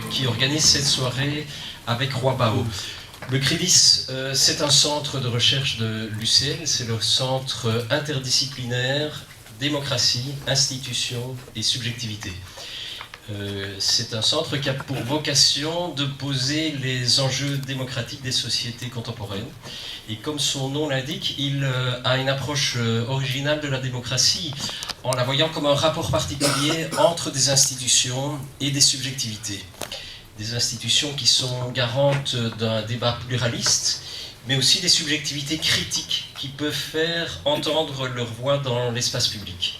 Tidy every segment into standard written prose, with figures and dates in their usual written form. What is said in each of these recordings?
qui organise cette soirée avec Roi Bao. Le CRIDIS, c'est un centre de recherche de l'UCL, c'est le centre interdisciplinaire démocratie, institutions et subjectivité. C'est un centre qui a pour vocation de poser les enjeux démocratiques des sociétés contemporaines. Et comme son nom l'indique, il a une approche originale de la démocratie en la voyant comme un rapport particulier entre des institutions et des subjectivités. Des institutions qui sont garantes d'un débat pluraliste, mais aussi des subjectivités critiques qui peuvent faire entendre leur voix dans l'espace public.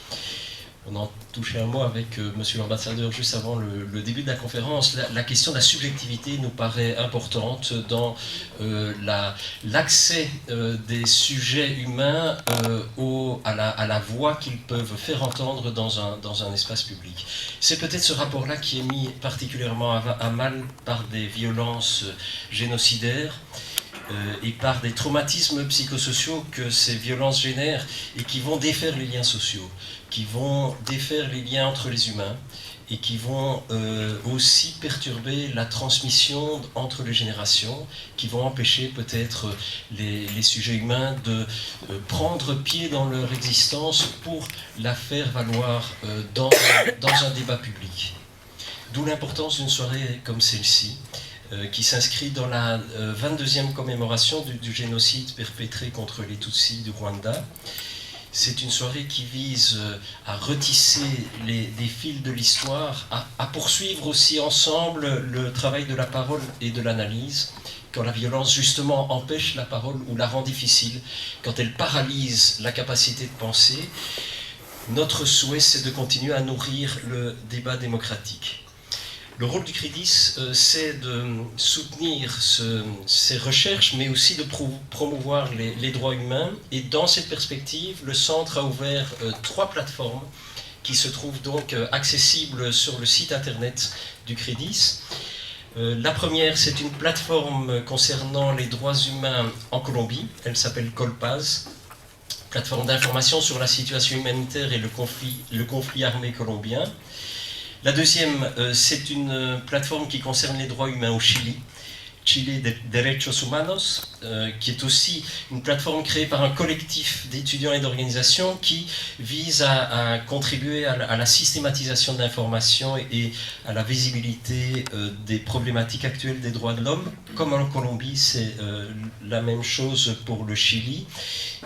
On en touchait un mot avec monsieur l'ambassadeur juste avant le début de la conférence. La question de la subjectivité nous paraît importante dans l'accès des sujets humains à la voix qu'ils peuvent faire entendre dans un espace public. C'est peut-être ce rapport-là qui est mis particulièrement à mal par des violences génocidaires et par des traumatismes psychosociaux que ces violences génèrent et qui vont défaire les liens sociaux, qui vont défaire les liens entre les humains et qui vont aussi perturber la transmission entre les générations, qui vont empêcher peut-être les sujets humains de prendre pied dans leur existence pour la faire valoir dans un débat public. D'où l'importance d'une soirée comme celle-ci, qui s'inscrit dans la 22e commémoration du génocide perpétré contre les Tutsis du Rwanda. C'est une soirée qui vise à retisser des fils de l'histoire, à poursuivre aussi ensemble le travail de la parole et de l'analyse, quand la violence justement empêche la parole ou la rend difficile, quand elle paralyse la capacité de penser. Notre souhait, c'est de continuer à nourrir le débat démocratique. Le rôle du CRIDIS, c'est de soutenir ces recherches, mais aussi de promouvoir les droits humains. Et dans cette perspective, le Centre a ouvert 3 plateformes qui se trouvent donc accessibles sur le site internet du CRIDIS. La première, c'est une plateforme concernant les droits humains en Colombie. Elle s'appelle Colpaz, plateforme d'information sur la situation humanitaire et le conflit armé colombien. La deuxième, c'est une plateforme qui concerne les droits humains au Chili, Chile Derechos Humanos, qui est aussi une plateforme créée par un collectif d'étudiants et d'organisations qui vise à contribuer à la systématisation de l'information et à la visibilité des problématiques actuelles des droits de l'homme. Comme en Colombie, c'est la même chose pour le Chili.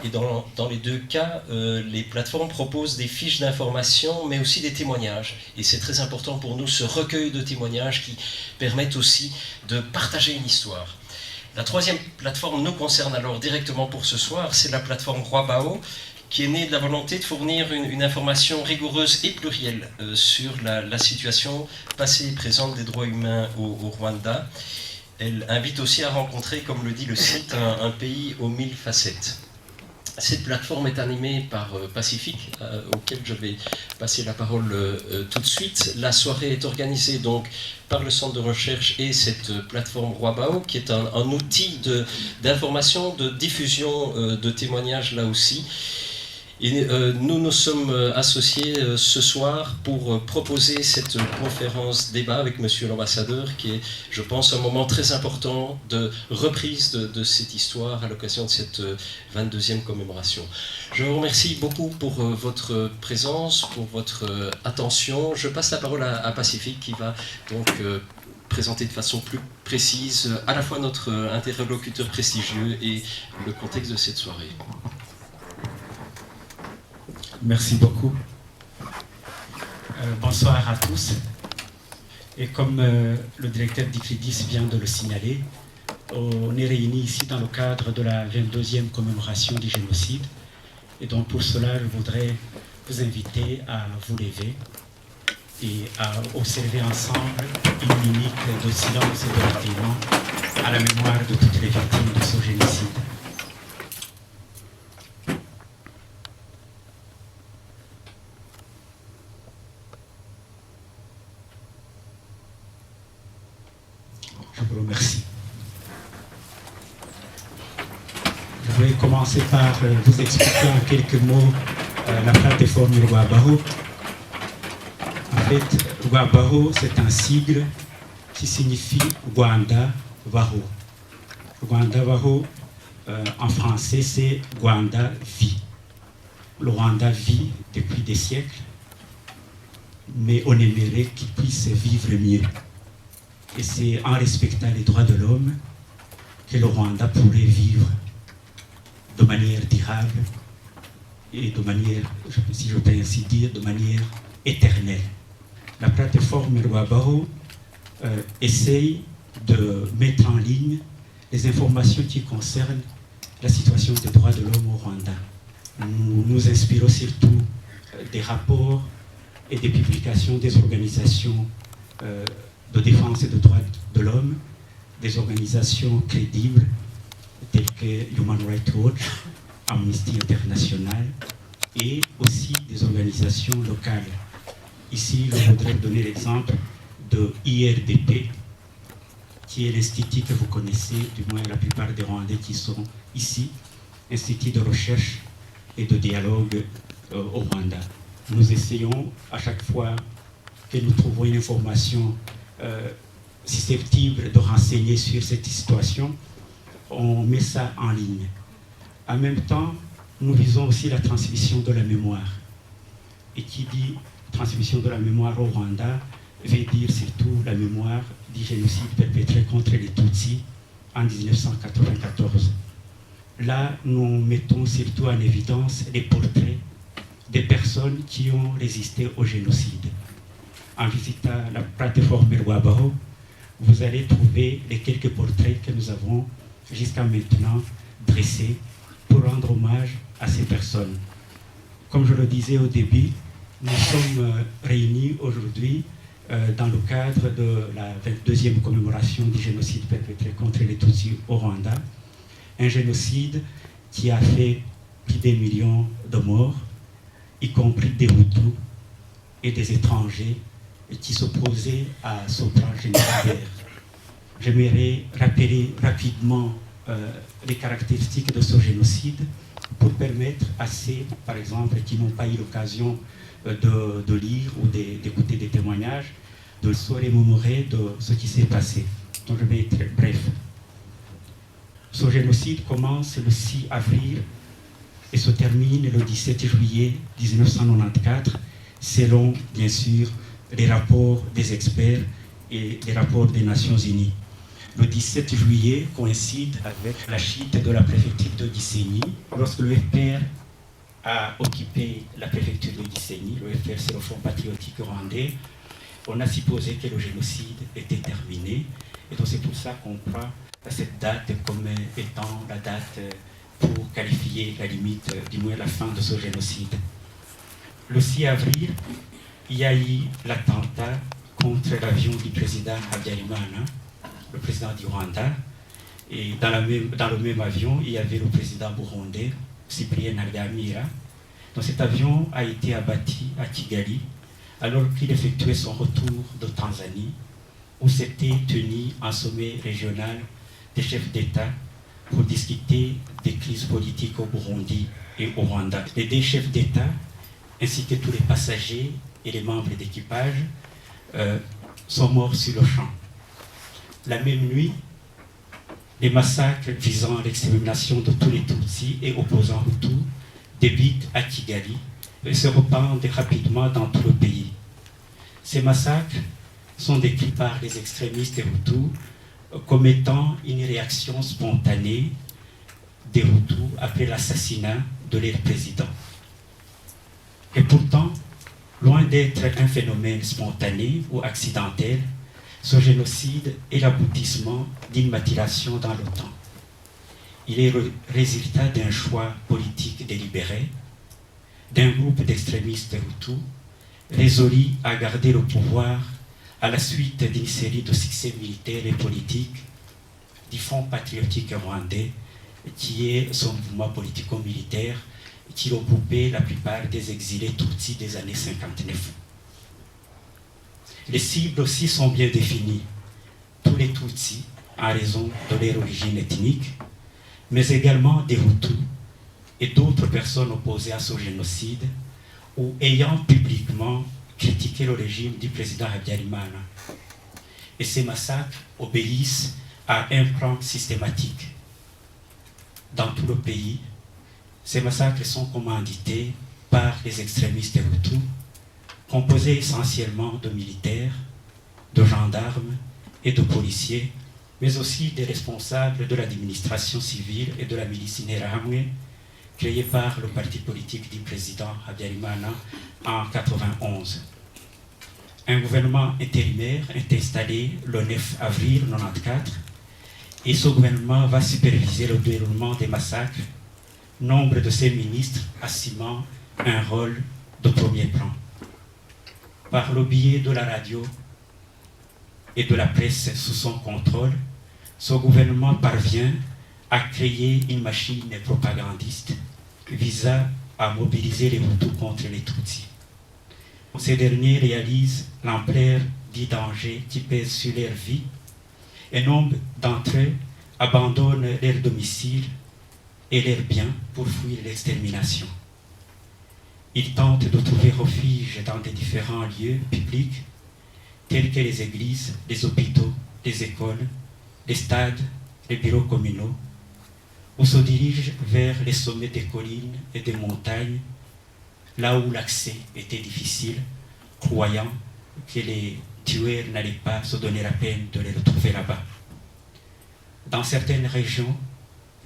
Et dans les 2 cas, les plateformes proposent des fiches d'information, mais aussi des témoignages. Et c'est très important pour nous, ce recueil de témoignages qui permettent aussi de partager une histoire. La 3e plateforme nous concerne alors directement pour ce soir, c'est la plateforme Roi Bao, qui est née de la volonté de fournir une information rigoureuse et plurielle sur la situation passée et présente des droits humains au Rwanda. Elle invite aussi à rencontrer, comme le dit le site, un pays aux 1000 facettes. Cette plateforme est animée par Pacifique, auquel je vais passer la parole tout de suite. La soirée est organisée donc par le centre de recherche et cette plateforme Roi Bao, qui est un outil d'information, de diffusion de témoignages là aussi. Et nous nous sommes associés ce soir pour proposer cette conférence débat avec monsieur l'ambassadeur, qui est, je pense, un moment très important de reprise de cette histoire à l'occasion de cette 22e commémoration. Je vous remercie beaucoup pour votre présence, pour votre attention. Je passe la parole à Pacifique qui va donc présenter de façon plus précise à la fois notre interlocuteur prestigieux et le contexte de cette soirée. Merci beaucoup. Bonsoir à tous. Et comme le directeur du CRIDIS vient de le signaler, on est réunis ici dans le cadre de la 22e commémoration du génocide. Et donc pour cela, je voudrais vous inviter à vous lever et à observer ensemble une minute de silence et de recueillement à la mémoire de toutes les victimes de ce génocide. Je vous remercie. Je vais commencer par vous expliquer en quelques mots la plateforme Rwabao. En fait, Rwabao, c'est un sigle qui qui signifie Rwanda Vaho. Rwanda Vaho, en français, c'est Rwanda vit. Le Rwanda vit depuis des siècles, mais on aimerait qu'il puisse vivre mieux. Et c'est en respectant les droits de l'homme que le Rwanda pourrait vivre de manière durable et de manière, si je peux ainsi dire, de manière éternelle. La plateforme Rwabaho essaye de mettre en ligne les informations qui concernent la situation des droits de l'homme au Rwanda. Nous nous inspirons surtout des rapports et des publications des organisations de défense des droits de l'homme, des organisations crédibles telles que Human Rights Watch, Amnesty International et aussi des organisations locales. Ici, je voudrais donner l'exemple de IRDP, qui est l'institut que vous connaissez, du moins la plupart des Rwandais qui sont ici, institut de recherche et de dialogue au Rwanda. Nous essayons à chaque fois que nous trouvons une information susceptible de renseigner sur cette situation, on met ça en ligne. En même temps, nous visons aussi la transmission de la mémoire. Et qui dit transmission de la mémoire au Rwanda veut dire surtout la mémoire du génocide perpétré contre les Tutsis en 1994. Là, nous mettons surtout en évidence les portraits des personnes qui ont résisté au génocide. En visitant la plateforme Rwabaho, vous allez trouver les quelques portraits que nous avons jusqu'à maintenant dressés pour rendre hommage à ces personnes. Comme je le disais au début, nous sommes réunis aujourd'hui dans le cadre de la 22e commémoration du génocide perpétré contre les Tutsis au Rwanda, un génocide qui a fait plus d'1 million de morts, y compris des Hutus et des étrangers qui s'opposaient à ce plan génocidaire. J'aimerais rappeler rapidement les caractéristiques de ce génocide pour permettre à ceux, par exemple, qui n'ont pas eu l'occasion de lire ou d'écouter des témoignages, de se remémorer de ce qui s'est passé. Donc je vais être bref. Ce génocide commence le 6 avril et se termine le 17 juillet 1994, selon, bien sûr, les rapports des experts et les rapports des Nations Unies. Le 17 juillet coïncide avec la chute de la préfecture de Gisenyi. Lorsque le FPR a occupé la préfecture de Gisenyi, le FPR c'est le Front patriotique rwandais, on a supposé que le génocide était terminé. Et donc c'est pour ça qu'on prend cette date comme étant la date pour qualifier la limite, du moins la fin de ce génocide. Le 6 avril, il y a eu l'attentat contre l'avion du président Habyarimana, le président du Rwanda, et dans le même avion, il y avait le président burundais, Cyprien Ntaryamira. Donc cet avion a été abattu à Kigali, alors qu'il effectuait son retour de Tanzanie, où s'était tenu un sommet régional des chefs d'État pour discuter des crises politiques au Burundi et au Rwanda. Les 2 chefs d'État, ainsi que tous les passagers et les membres d'équipage, sont morts sur le champ. La même nuit, les massacres visant l'extermination de tous les Tutsis et opposants Hutus débutent à Kigali et se répandent rapidement dans tout le pays. Ces massacres sont décrits par les extrémistes Hutus comme étant une réaction spontanée des Hutus après l'assassinat de leur président. Et pourtant, loin d'être un phénomène spontané ou accidentel, ce génocide est l'aboutissement d'une maturation dans le temps. Il est le résultat d'un choix politique délibéré, d'un groupe d'extrémistes Hutus résolus à garder le pouvoir à la suite d'une série de succès militaires et politiques du Front patriotique rwandais, qui est son mouvement politico-militaire qui regroupait la plupart des exilés Tutsis des années 59. Les cibles aussi sont bien définies. Tous les Tutsis, en raison de leur origine ethnique, mais également des Hutus et d'autres personnes opposées à ce génocide ou ayant publiquement critiqué le régime du président Habyarimana. Et ces massacres obéissent à un plan systématique. Dans tout le pays, ces massacres sont commandités par les extrémistes hutus, composés essentiellement de militaires, de gendarmes et de policiers, mais aussi des responsables de l'administration civile et de la milice Interahamwe, créée par le parti politique du président Habyarimana en 1991. Un gouvernement intérimaire est installé le 9 avril 1994 et ce gouvernement va superviser le déroulement des massacres, nombre de ses ministres assumant un rôle de premier plan. Par le biais de la radio et de la presse sous son contrôle, ce gouvernement parvient à créer une machine propagandiste visant à mobiliser les Hutus contre les Tutsis. Ces derniers réalisent l'ampleur du danger qui pèse sur leur vie et nombre d'entre eux abandonnent leur domicile et leurs biens pour fuir l'extermination. Ils tentent de trouver refuge dans des différents lieux publics tels que les églises, les hôpitaux, les écoles, les stades, les bureaux communaux, ou se dirigent vers les sommets des collines et des montagnes, là où l'accès était difficile, croyant que les tueurs n'allaient pas se donner la peine de les retrouver là-bas. Dans certaines régions,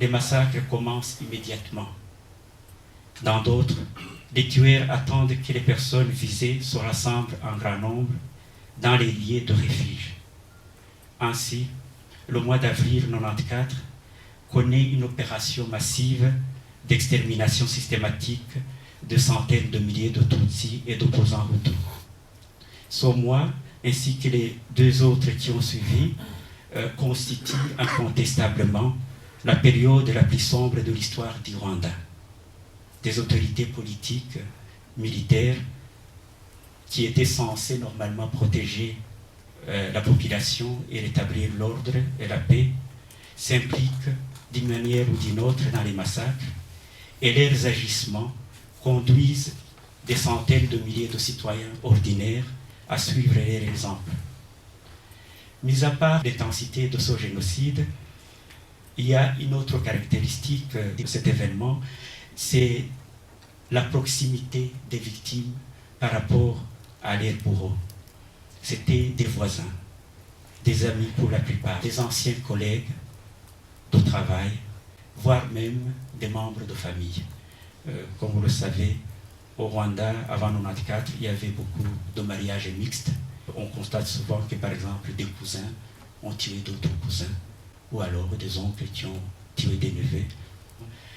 les massacres commencent immédiatement. Dans d'autres, les tueurs attendent que les personnes visées se rassemblent en grand nombre dans les lieux de refuge. Ainsi, le mois d'avril 1994 connaît une opération massive d'extermination systématique de centaines de milliers de Tutsis et d'opposants Hutus. Ce mois, ainsi que les deux autres qui ont suivi, constituent incontestablement la période la plus sombre de l'histoire du Rwanda. Des autorités politiques, militaires, qui étaient censées normalement protéger la population et rétablir l'ordre et la paix, s'impliquent d'une manière ou d'une autre dans les massacres, et leurs agissements conduisent des centaines de milliers de citoyens ordinaires à suivre leur exemple. Mis à part l'intensité de ce génocide, il y a une autre caractéristique de cet événement, c'est la proximité des victimes par rapport à leurs bourreaux. C'était des voisins, des amis pour la plupart, des anciens collègues de travail, voire même des membres de famille. Comme vous le savez, au Rwanda, avant 1994, il y avait beaucoup de mariages mixtes. On constate souvent que, par exemple, des cousins ont tué d'autres cousins, ou alors des oncles qui ont tué des neveux.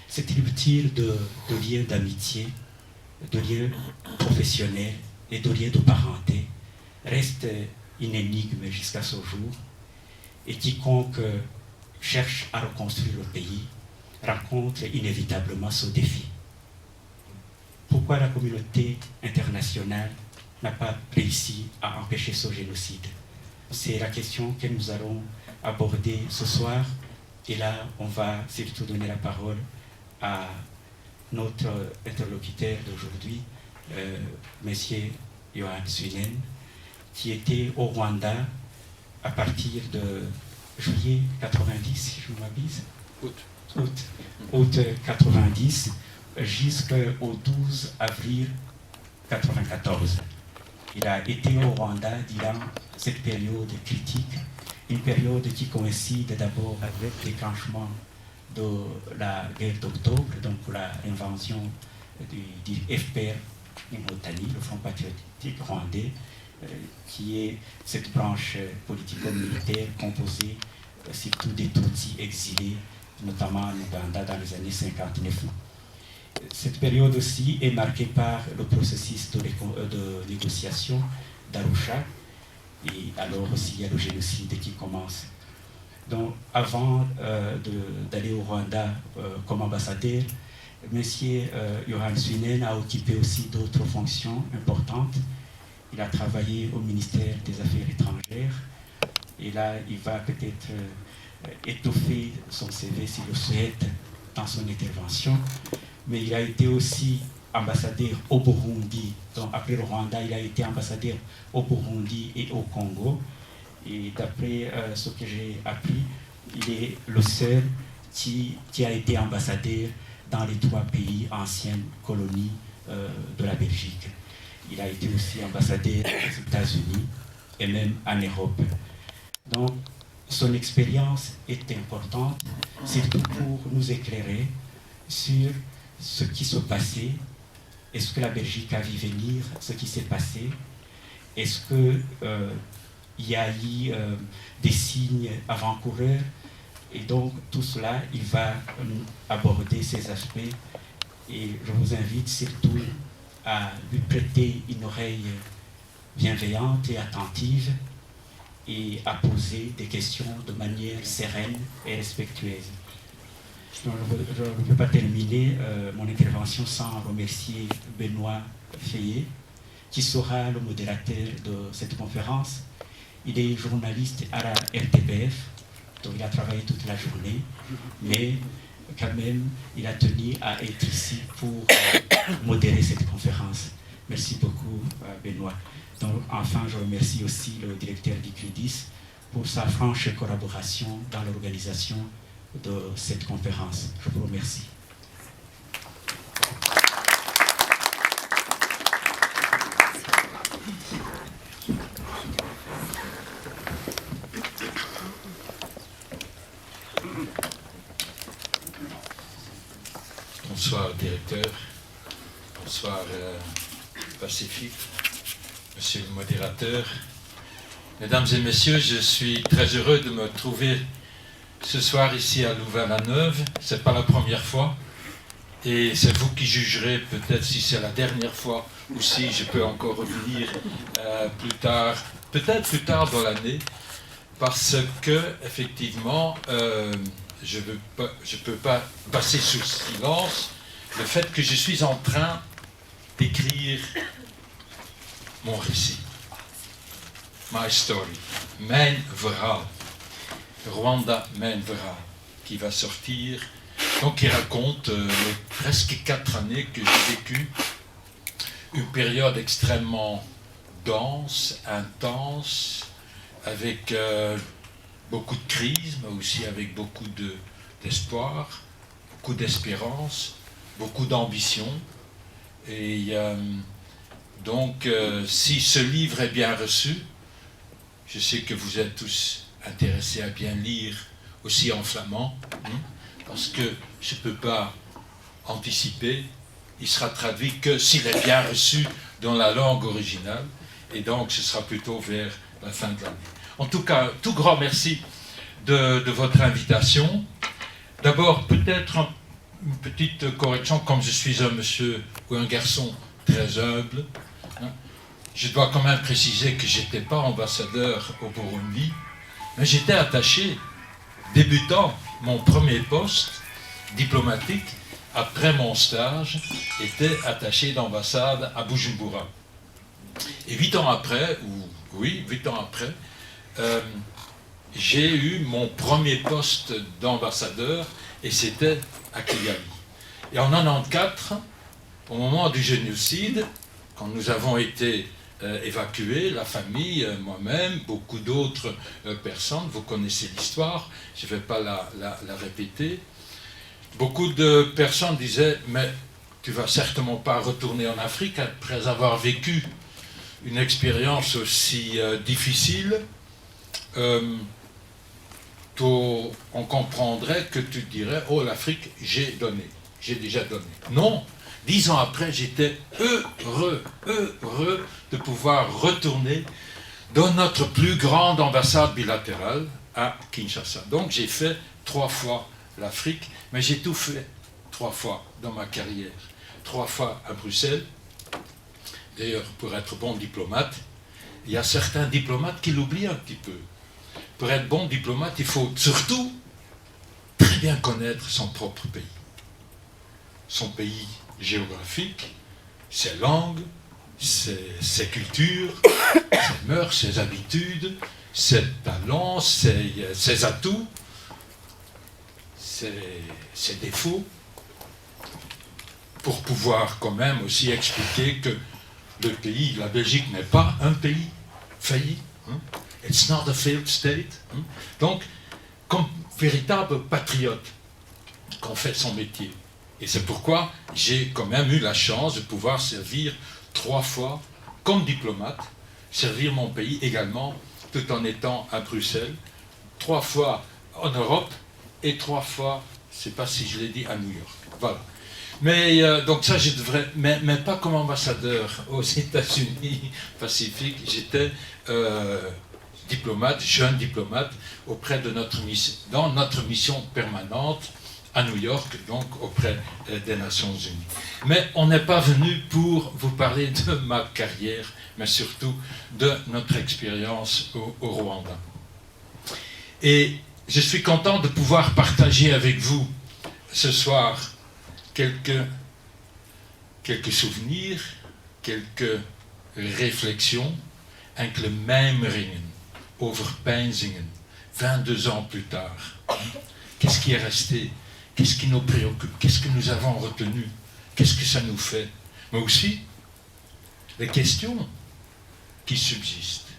Cette rupture de liens d'amitié, de liens professionnels et de liens de parenté reste une énigme jusqu'à ce jour, et quiconque cherche à reconstruire le pays rencontre inévitablement ce défi. Pourquoi la communauté internationale n'a pas réussi à empêcher ce génocide? C'est la question que nous allons aborder ce soir, et là on va surtout donner la parole à notre interlocuteur d'aujourd'hui, M. Yohann Suinen, qui était au Rwanda à partir de juillet 90, si je ne m'abuse. Août 90, jusqu'au 12 avril 94. Il a été au Rwanda durant cette période critique, une période qui coïncide d'abord avec le déclenchement de la guerre d'octobre, donc la invasion du FPR Imotani, le Front patriotique rwandais, qui est cette branche politico-militaire composée surtout des Tutsis exilés, notamment en Ouganda dans les années 59. Cette période aussi est marquée par le processus de négociation d'Arusha, et alors aussi il y a le génocide qui commence. Donc avant d'aller au Rwanda comme ambassadeur, M. Yohann Suinen a occupé aussi d'autres fonctions importantes. Il a travaillé au ministère des Affaires étrangères, et là il va peut-être étoffer son CV s'il le souhaite dans son intervention. Mais il a été aussi ambassadeur au Burundi. Donc après le Rwanda, il a été ambassadeur au Burundi et au Congo. Et d'après ce que j'ai appris, il est le seul qui a été ambassadeur dans les 3 pays anciennes colonies de la Belgique. Il a été aussi ambassadeur aux États-Unis et même en Europe. Donc, son expérience est importante, surtout pour nous éclairer sur ce qui se passait. Est-ce que la Belgique a vu venir ce qui s'est passé? Est-ce qu'il y a eu des signes avant-coureurs? Et donc, tout cela, il va aborder ces aspects. Et je vous invite surtout à lui prêter une oreille bienveillante et attentive et à poser des questions de manière sereine et respectueuse. Je ne peux pas terminer mon intervention sans remercier Benoît Fayet, qui sera le modérateur de cette conférence. Il est journaliste à la RTBF, donc il a travaillé toute la journée, mais quand même, il a tenu à être ici pour modérer cette conférence. Merci beaucoup, Benoît. Donc, enfin, je remercie aussi le directeur d'ICRIDIS pour sa franche collaboration dans l'organisation de cette conférence. Je vous remercie. Bonsoir, directeur. Bonsoir, Pacifique. Monsieur le modérateur. Mesdames et messieurs, je suis très heureux de me trouver ce soir ici à Louvain-la-Neuve. Ce n'est pas la première fois. Et c'est vous qui jugerez peut-être si c'est la dernière fois ou si je peux encore revenir plus tard, peut-être plus tard dans l'année, parce que, effectivement, je ne peux pas passer sous silence le fait que je suis en train d'écrire mon récit. My story. Mijn verhaal. Rwanda, mijn verhaal. Qui va sortir. Donc, qui raconte les presque 4 années que j'ai vécues. Une période extrêmement dense, intense, avec beaucoup de crises, mais aussi avec beaucoup d'espoir, beaucoup d'espérance, beaucoup d'ambition. Et donc, si ce livre est bien reçu, je sais que vous êtes tous intéressés à bien lire aussi en flamand, parce que je ne peux pas anticiper, il sera traduit que s'il est bien reçu dans la langue originale, et donc ce sera plutôt vers la fin de l'année. En tout cas, tout grand merci de votre invitation. D'abord, peut-être une petite correction, comme je suis un monsieur ou un garçon très humble, je dois quand même préciser que je n'étais pas ambassadeur au Burundi, mais j'étais attaché, débutant mon premier poste diplomatique, après mon stage, était attaché d'ambassade à Bujumbura. Et 8 ans après, j'ai eu mon premier poste d'ambassadeur, et c'était à Kigali. Et en 1994, au moment du génocide, quand nous avons été évacués, la famille, moi-même, beaucoup d'autres personnes, vous connaissez l'histoire, je ne vais pas la répéter, beaucoup de personnes disaient « mais tu ne vas certainement pas retourner en Afrique après avoir vécu une expérience aussi difficile, on comprendrait que tu dirais « oh, l'Afrique, j'ai déjà donné ». Non, 10 ans après, j'étais heureux de pouvoir retourner dans notre plus grande ambassade bilatérale à Kinshasa. Donc j'ai fait 3 fois l'Afrique, mais j'ai tout fait 3 fois dans ma carrière. 3 fois à Bruxelles. D'ailleurs, pour être bon diplomate, il y a certains diplomates qui l'oublient un petit peu. Pour être bon diplomate, il faut surtout très bien connaître son propre pays. Son pays géographique, ses langues, ses cultures, ses mœurs, ses habitudes, ses talents, ses atouts, ses défauts, pour pouvoir quand même aussi expliquer que le pays, la Belgique, n'est pas un pays failli. It's not a failed state. Donc, comme véritable patriote qu'on fait son métier. Et c'est pourquoi j'ai quand même eu la chance de pouvoir servir 3 fois comme diplomate, servir mon pays également, tout en étant à Bruxelles, 3 fois en Europe et 3 fois, je ne sais pas si je l'ai dit, à New York. Voilà. Mais donc ça, je devrais, mais pas comme ambassadeur aux États-Unis Pacifique. J'étais diplomate, jeune diplomate, auprès de dans notre mission permanente à New York, donc auprès des Nations Unies. Mais on n'est pas venu pour vous parler de ma carrière, mais surtout de notre expérience au Rwanda. Et je suis content de pouvoir partager avec vous ce soir quelques souvenirs, quelques réflexions avec le Mijmeringen, Overpeinzingen, 22 ans plus tard. Qu'est-ce qui est resté? Qu'est-ce qui nous préoccupe? Qu'est-ce que nous avons retenu? Qu'est-ce que ça nous fait? Mais aussi, les questions qui subsistent.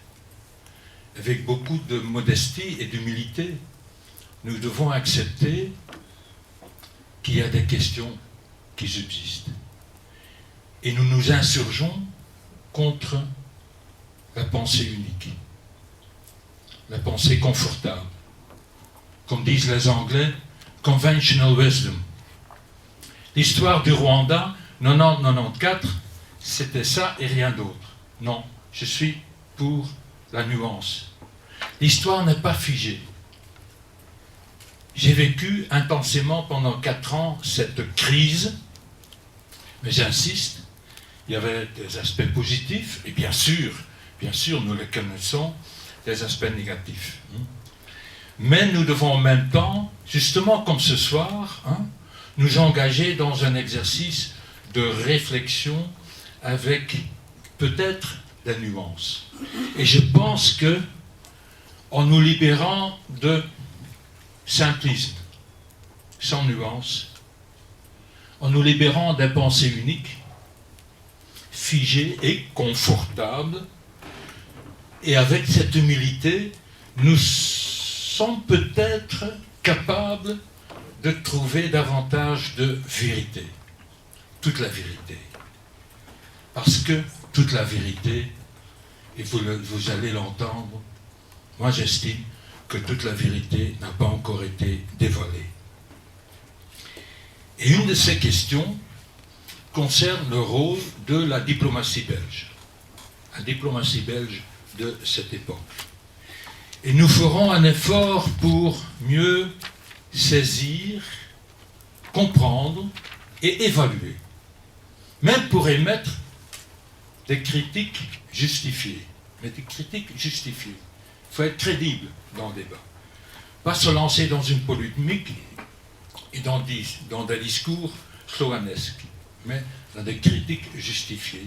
Avec beaucoup de modestie et d'humilité, nous devons accepter qu'il y a des questions qui subsistent. Et nous nous insurgeons contre la pensée unique, la pensée confortable. Comme disent les Anglais, conventional wisdom. L'histoire du Rwanda, 90-94, c'était ça et rien d'autre. Non, je suis pour la nuance. L'histoire n'est pas figée. J'ai vécu intensément pendant 4 ans cette crise, mais j'insiste, il y avait des aspects positifs, et bien sûr, nous les connaissons, des aspects négatifs. Mais nous devons en même temps, justement comme ce soir, nous engager dans un exercice de réflexion avec peut-être des nuances. Et je pense que, en nous libérant de simplisme, sans nuance, en nous libérant des pensées uniques, figées et confortables, et avec cette humilité, nous sommes peut-être capables de trouver davantage de vérité, toute la vérité. Parce que toute la vérité, et vous allez l'entendre, moi j'estime que toute la vérité n'a pas encore été dévoilée. Et une de ces questions concerne le rôle de la diplomatie belge. La diplomatie belge de cette époque. Et nous ferons un effort pour mieux saisir, comprendre et évaluer. Même pour émettre des critiques justifiées. Mais des critiques justifiées. Il faut être crédible dans le débat. Pas se lancer dans une polémique et dans des discours sloganesques, mais dans des critiques justifiées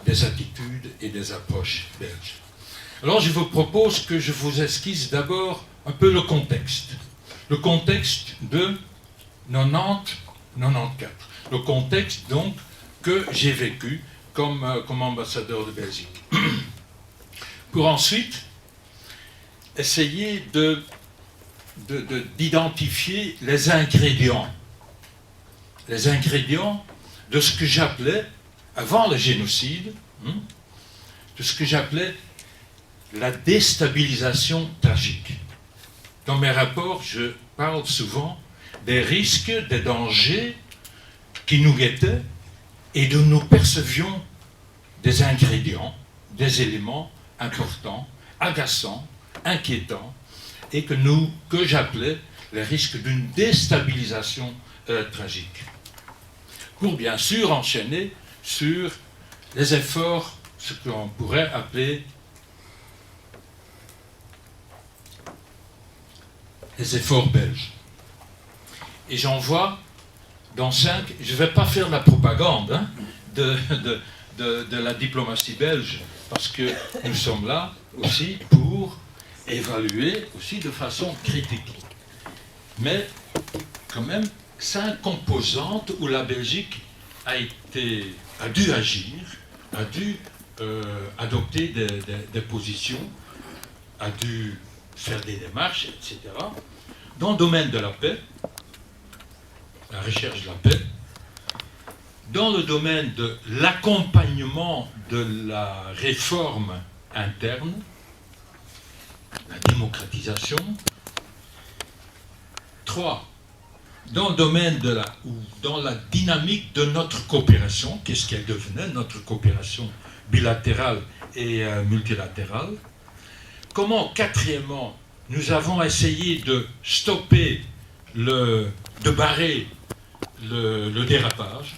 des attitudes et des approches belges. Alors je vous propose que je vous esquisse d'abord un peu le contexte. Le contexte de 90-94. Le contexte donc que j'ai vécu comme ambassadeur de Belgique. Pour ensuite essayer d'identifier les ingrédients de ce que j'appelais, avant le génocide, de ce que j'appelais la déstabilisation tragique. Dans mes rapports, je parle souvent des risques, des dangers qui nous guettaient et dont nous percevions des ingrédients, des éléments importants, agaçants, inquiétants, et que j'appelais les risques d'une déstabilisation tragique. Pour bien sûr enchaîner sur les efforts, ce qu'on pourrait appeler les efforts belges. Et j'en vois dans 5, je ne vais pas faire la propagande de la diplomatie belge, parce que nous sommes là aussi pour évaluer aussi de façon critique. Mais quand même, 5 composantes où la Belgique a dû agir, a dû adopter des positions a dû faire des démarches, etc. Dans le domaine de la paix, la recherche de la paix, dans le domaine de l'accompagnement de la réforme interne, la démocratisation. 3. Dans le domaine ou dans la dynamique de notre coopération, qu'est-ce qu'elle devenait, notre coopération bilatérale et multilatérale. Comment, quatrièmement, nous avons essayé de stopper, de barrer le dérapage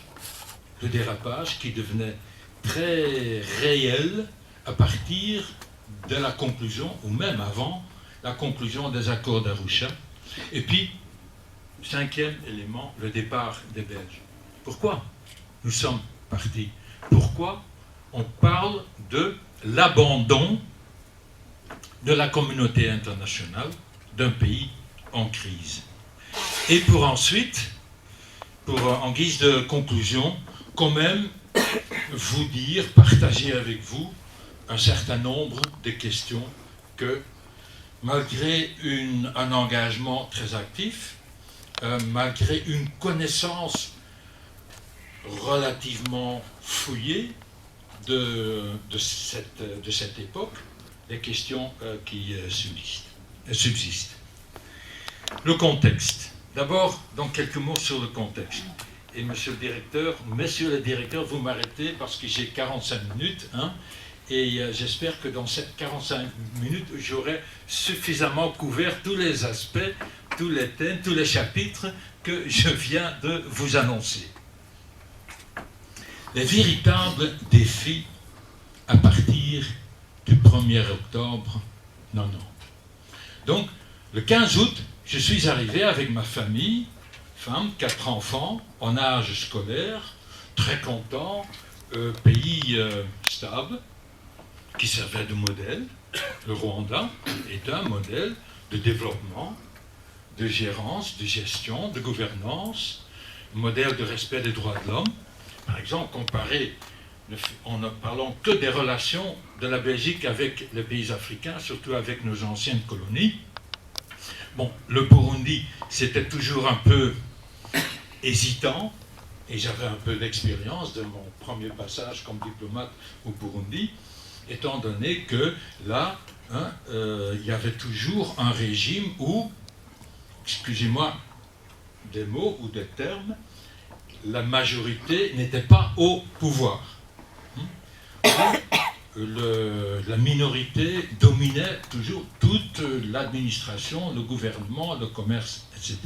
qui devenait très réel à partir de la conclusion, ou même avant la conclusion des accords d'Arusha. Et puis, 5e élément, le départ des Belges. Pourquoi nous sommes partis? Pourquoi on parle de l'abandon de la communauté internationale d'un pays en crise? Et pour ensuite, en guise de conclusion, quand même vous dire, partager avec vous un certain nombre de questions que, malgré un engagement très actif, malgré une connaissance relativement fouillée de cette époque, des questions qui subsistent. Le contexte. D'abord, donc quelques mots sur le contexte. Et messieurs le directeur, vous m'arrêtez parce que j'ai 45 minutes, hein, et j'espère que dans ces 45 minutes, j'aurai suffisamment couvert tous les aspects, tous les thèmes, tous les chapitres que je viens de vous annoncer. Les véritables défis à partir du 1er octobre 90. Donc, le 15 août, je suis arrivé avec ma famille, femme, 4 enfants, en âge scolaire, très content, pays stable, qui servait de modèle. Le Rwanda est un modèle de développement, de gérance, de gestion, de gouvernance, modèle de respect des droits de l'homme. Par exemple, comparé, en ne parlant que des relations de la Belgique avec les pays africains, surtout avec nos anciennes colonies. Bon, le Burundi, c'était toujours un peu hésitant, et j'avais un peu d'expérience de mon premier passage comme diplomate au Burundi, étant donné que là, il y avait toujours un régime où, excusez-moi des mots ou des termes, la majorité n'était pas au pouvoir. La minorité dominait toujours toute l'administration, le gouvernement, le commerce, etc.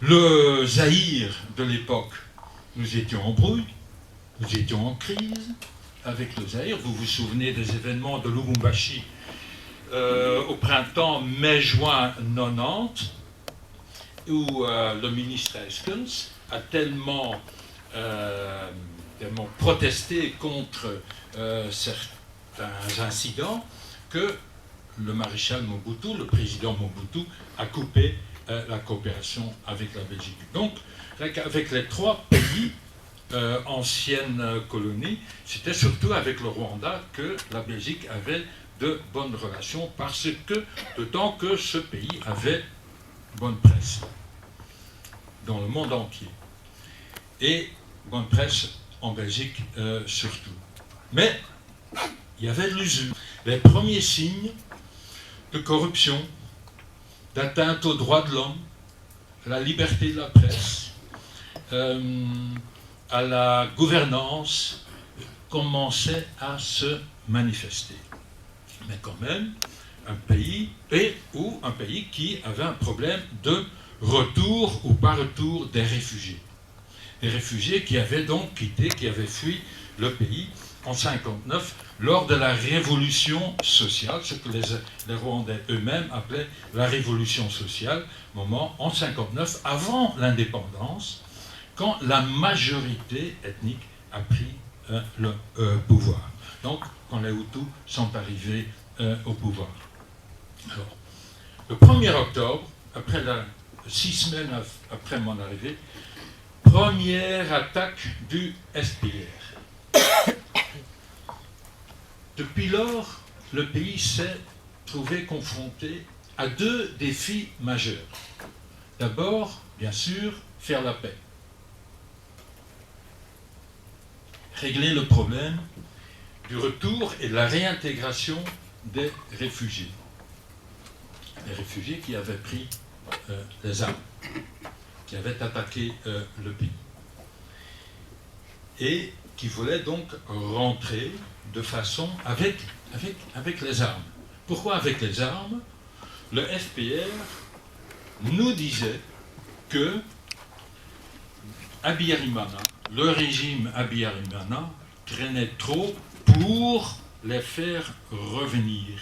Le Zaïre de l'époque, nous étions en brouille, nous étions en crise avec le Zaïre. Vous vous souvenez des événements de Lubumbashi au printemps, mai-juin 90, où le ministre Eskens a tellement protesté contre certains incidents que le maréchal Mobutu, le président Mobutu, a coupé la coopération avec la Belgique. Donc, avec les 3 pays anciennes colonies, c'était surtout avec le Rwanda que la Belgique avait de bonnes relations, parce que, d'autant que ce pays avait bonne presse dans le monde entier. Et bonne presse en Belgique surtout. Mais il y avait de l'usure. Les premiers signes de corruption, d'atteinte aux droits de l'homme, à la liberté de la presse, à la gouvernance, commençaient à se manifester. Mais quand même, un pays qui avait un problème de retour ou pas retour des réfugiés. Des réfugiés qui avaient donc quitté, qui avaient fui le pays en 1959 lors de la révolution sociale, ce que les Rwandais eux-mêmes appelaient la révolution sociale, moment en 1959, avant l'indépendance, quand la majorité ethnique a pris le pouvoir. Donc, quand les Hutus sont arrivés au pouvoir. Alors, le 1er octobre, 6 semaines après mon arrivée, première attaque du SPR. Depuis lors, le pays s'est trouvé confronté à deux défis majeurs. D'abord, bien sûr, faire la paix. Régler le problème du retour et de la réintégration des réfugiés. Les réfugiés qui avaient pris les armes, qui avaient attaqué le pays. Et qui voulaient donc rentrer de façon avec les armes. Pourquoi avec les armes? Le FPR nous disait que Habyarimana, le régime Habyarimana, traînait trop pour les faire revenir.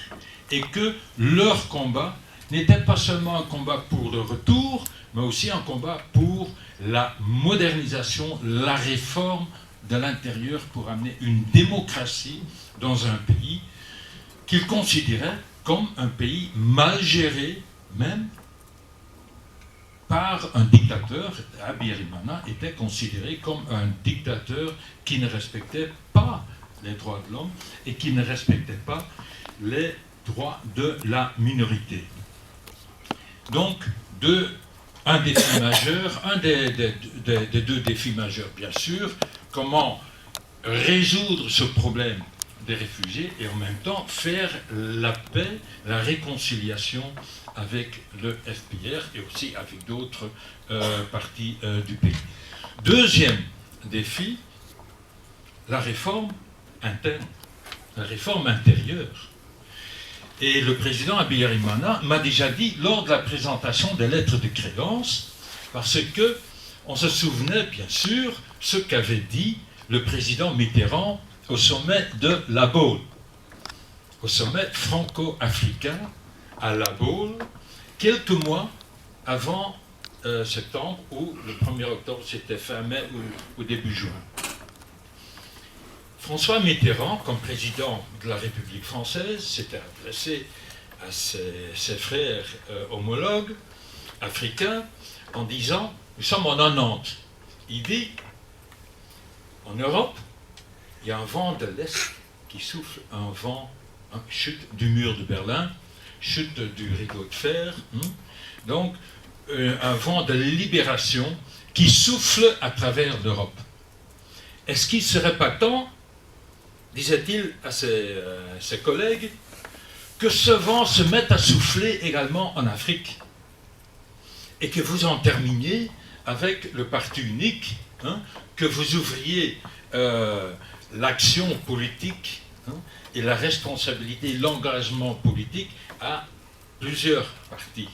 Et que leur combat n'était pas seulement un combat pour le retour, mais aussi un combat pour la modernisation, la réforme de l'intérieur pour amener une démocratie dans un pays qu'ils considéraient comme un pays mal géré, même par un dictateur. Habyarimana était considéré comme un dictateur qui ne respectait pas les droits de l'homme et qui ne respectait pas les droits de la minorité. Donc, un défi majeur, un des deux défis majeurs, bien sûr, comment résoudre ce problème des réfugiés et en même temps faire la paix, la réconciliation avec le FPR et aussi avec d'autres parties du pays. Deuxième défi, la réforme interne, la réforme intérieure. Et le président Habyarimana m'a déjà dit lors de la présentation des lettres de créance, parce que on se souvenait bien sûr ce qu'avait dit le président Mitterrand au sommet de La Baule, au sommet franco-africain à La Baule, quelques mois avant septembre, ou le 1er octobre, c'était fin mai ou début juin. François Mitterrand, comme président de la République française, s'était adressé à ses frères homologues africains en disant « Nous sommes en 90 ». Il dit « En Europe, il y a un vent de l'Est qui souffle, un vent, chute du mur de Berlin, chute du rideau de fer, donc un vent de libération qui souffle à travers l'Europe. Est-ce qu'il ne serait pas temps, disait-il à ses collègues, que ce vent se mette à souffler également en Afrique et que vous en terminiez avec le parti unique, que vous ouvriez l'action politique et la responsabilité, l'engagement politique à plusieurs partis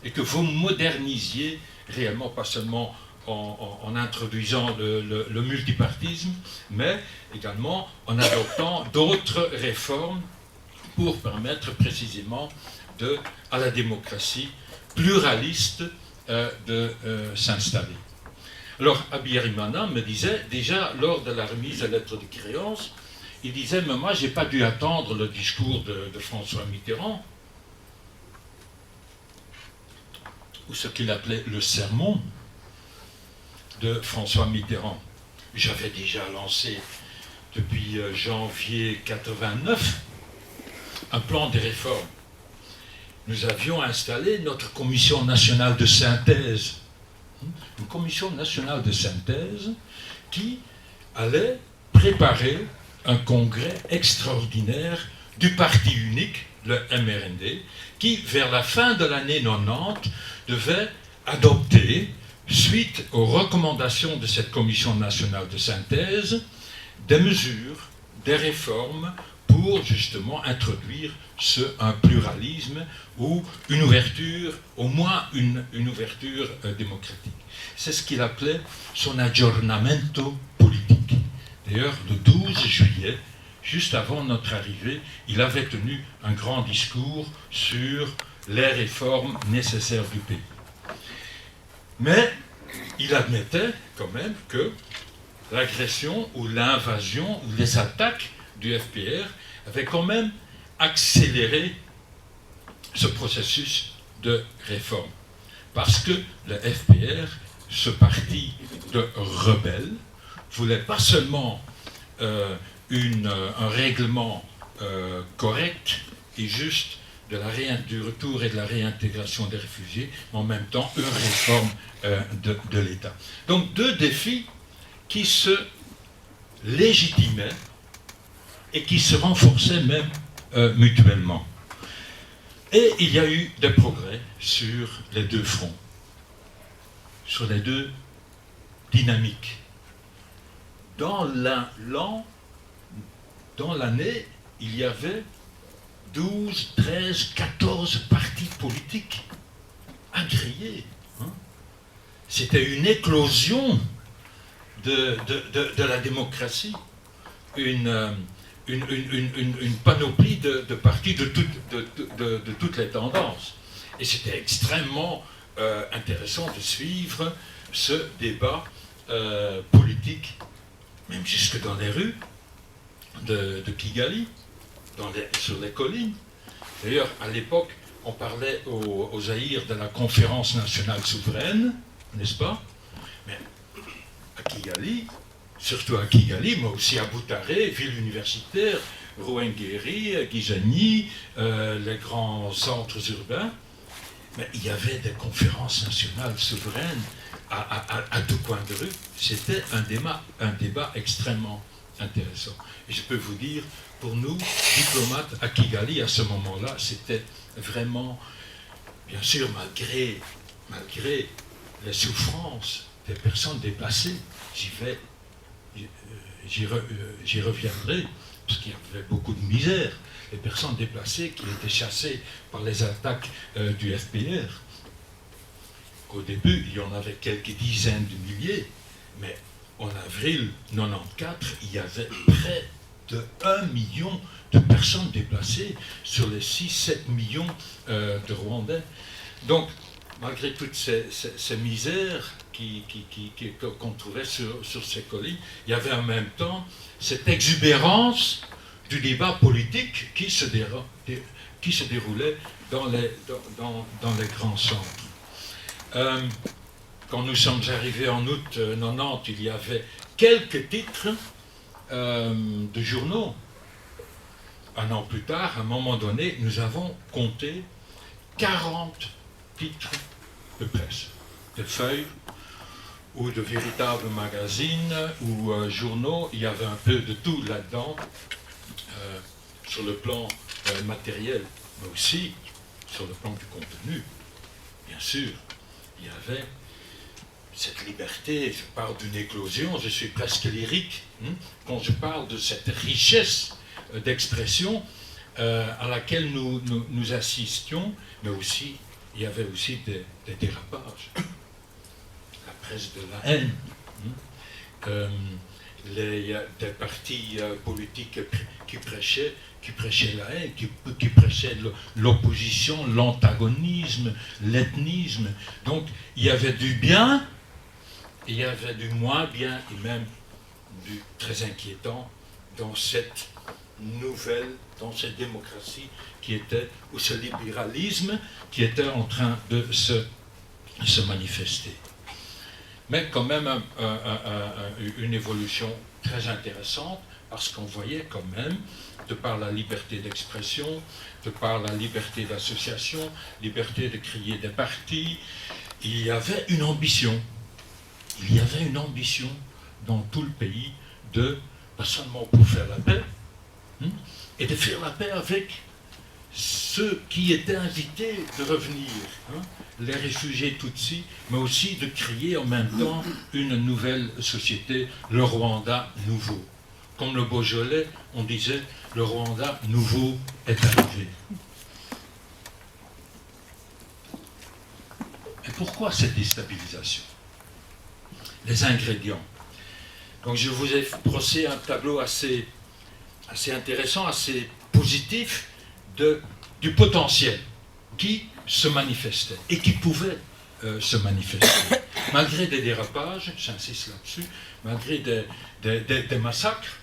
et que vous modernisiez réellement, pas seulement en introduisant le multipartisme, mais également en adoptant d'autres réformes pour permettre précisément à la démocratie pluraliste de s'installer. Alors, Habyarimana me disait, déjà lors de la remise de lettres de créance, il disait, mais moi, je n'ai pas dû attendre le discours de François Mitterrand, ou ce qu'il appelait le sermon de François Mitterrand. J'avais déjà lancé, depuis janvier 89, un plan de réforme. Nous avions installé notre commission nationale de synthèse, une commission nationale de synthèse qui allait préparer un congrès extraordinaire du parti unique, le MRND, qui, vers la fin de l'année 90, devait adopter, suite aux recommandations de cette commission nationale de synthèse, des mesures, des réformes pour justement introduire un pluralisme ou une ouverture, au moins une ouverture démocratique. C'est ce qu'il appelait son aggiornamento politique. D'ailleurs, le 12 juillet, juste avant notre arrivée, il avait tenu un grand discours sur les réformes nécessaires du pays. Mais il admettait quand même que l'agression ou l'invasion ou les attaques du FPR avaient quand même accéléré ce processus de réforme. Parce que le FPR, ce parti de rebelles, voulait pas seulement un règlement correct et juste du retour et de la réintégration des réfugiés, mais en même temps une réforme de l'État. Donc deux défis qui se légitimaient et qui se renforçaient même mutuellement. Et il y a eu des progrès sur les deux fronts, sur les deux dynamiques. Dans l'année, il y avait 12, 13, 14 partis politiques agréés. Hein. C'était une éclosion de la démocratie, une panoplie de partis de toutes les tendances. Et c'était extrêmement intéressant de suivre ce débat politique, même jusque dans les rues de Kigali, sur les collines. D'ailleurs, à l'époque, on parlait au Zaïre de la conférence nationale souveraine, n'est-ce pas? Mais à Kigali, surtout à Kigali, mais aussi à Boutaré, ville universitaire, Ruhengeri, Gijani, les grands centres urbains, mais il y avait des conférences nationales souveraines à deux coins de rue. C'était un débat extrêmement intéressant. Et je peux vous dire, pour nous, diplomates à Kigali, à ce moment-là, c'était vraiment, bien sûr, malgré les souffrances des personnes déplacées, j'y reviendrai, parce qu'il y avait beaucoup de misère, les personnes déplacées qui étaient chassées par les attaques du FPR. Au début, il y en avait quelques dizaines de milliers, mais en avril 1994, il y avait près de 1 million de personnes déplacées sur les 6-7 millions de Rwandais. Donc, malgré toutes ces misères qu'on trouvait sur ces collines, il y avait en même temps cette exubérance du débat politique qui se déroulait dans les grands centres. Quand nous sommes arrivés en août 90, il y avait quelques titres de journaux. Un an plus tard, à un moment donné, nous avons compté 40 titres de presse, de feuilles ou de véritables magazines ou journaux. Il y avait un peu de tout là-dedans, sur le plan matériel, mais aussi sur le plan du contenu. Bien sûr, il y avait cette liberté. Je parle d'une éclosion, je suis presque lyrique quand je parle de cette richesse d'expression à laquelle nous assistions, mais aussi, il y avait aussi des dérapages. La presse de la haine, des partis politiques qui prêchaient la haine, qui prêchaient l'opposition, l'antagonisme, l'ethnisme. Donc, il y avait du bien, il y avait du moins bien, et même du très inquiétant dans cette démocratie qui était, ou ce libéralisme qui était en train de se manifester. Mais quand même une évolution très intéressante, parce qu'on voyait quand même, de par la liberté d'expression, de par la liberté d'association, liberté de créer des partis, il y avait une ambition. Il y avait une ambition dans tout le pays pas seulement pour faire la paix, et de faire la paix avec ceux qui étaient invités de revenir, les réfugiés Tutsis, mais aussi de créer en même temps une nouvelle société, le Rwanda nouveau. Comme le Beaujolais, on disait, le Rwanda nouveau est arrivé. Et pourquoi cette déstabilisation? Les ingrédients. Donc je vous ai brossé un tableau assez intéressant, assez positif du potentiel qui se manifestait et qui pouvait se manifester. Malgré des dérapages, j'insiste là-dessus, malgré des massacres,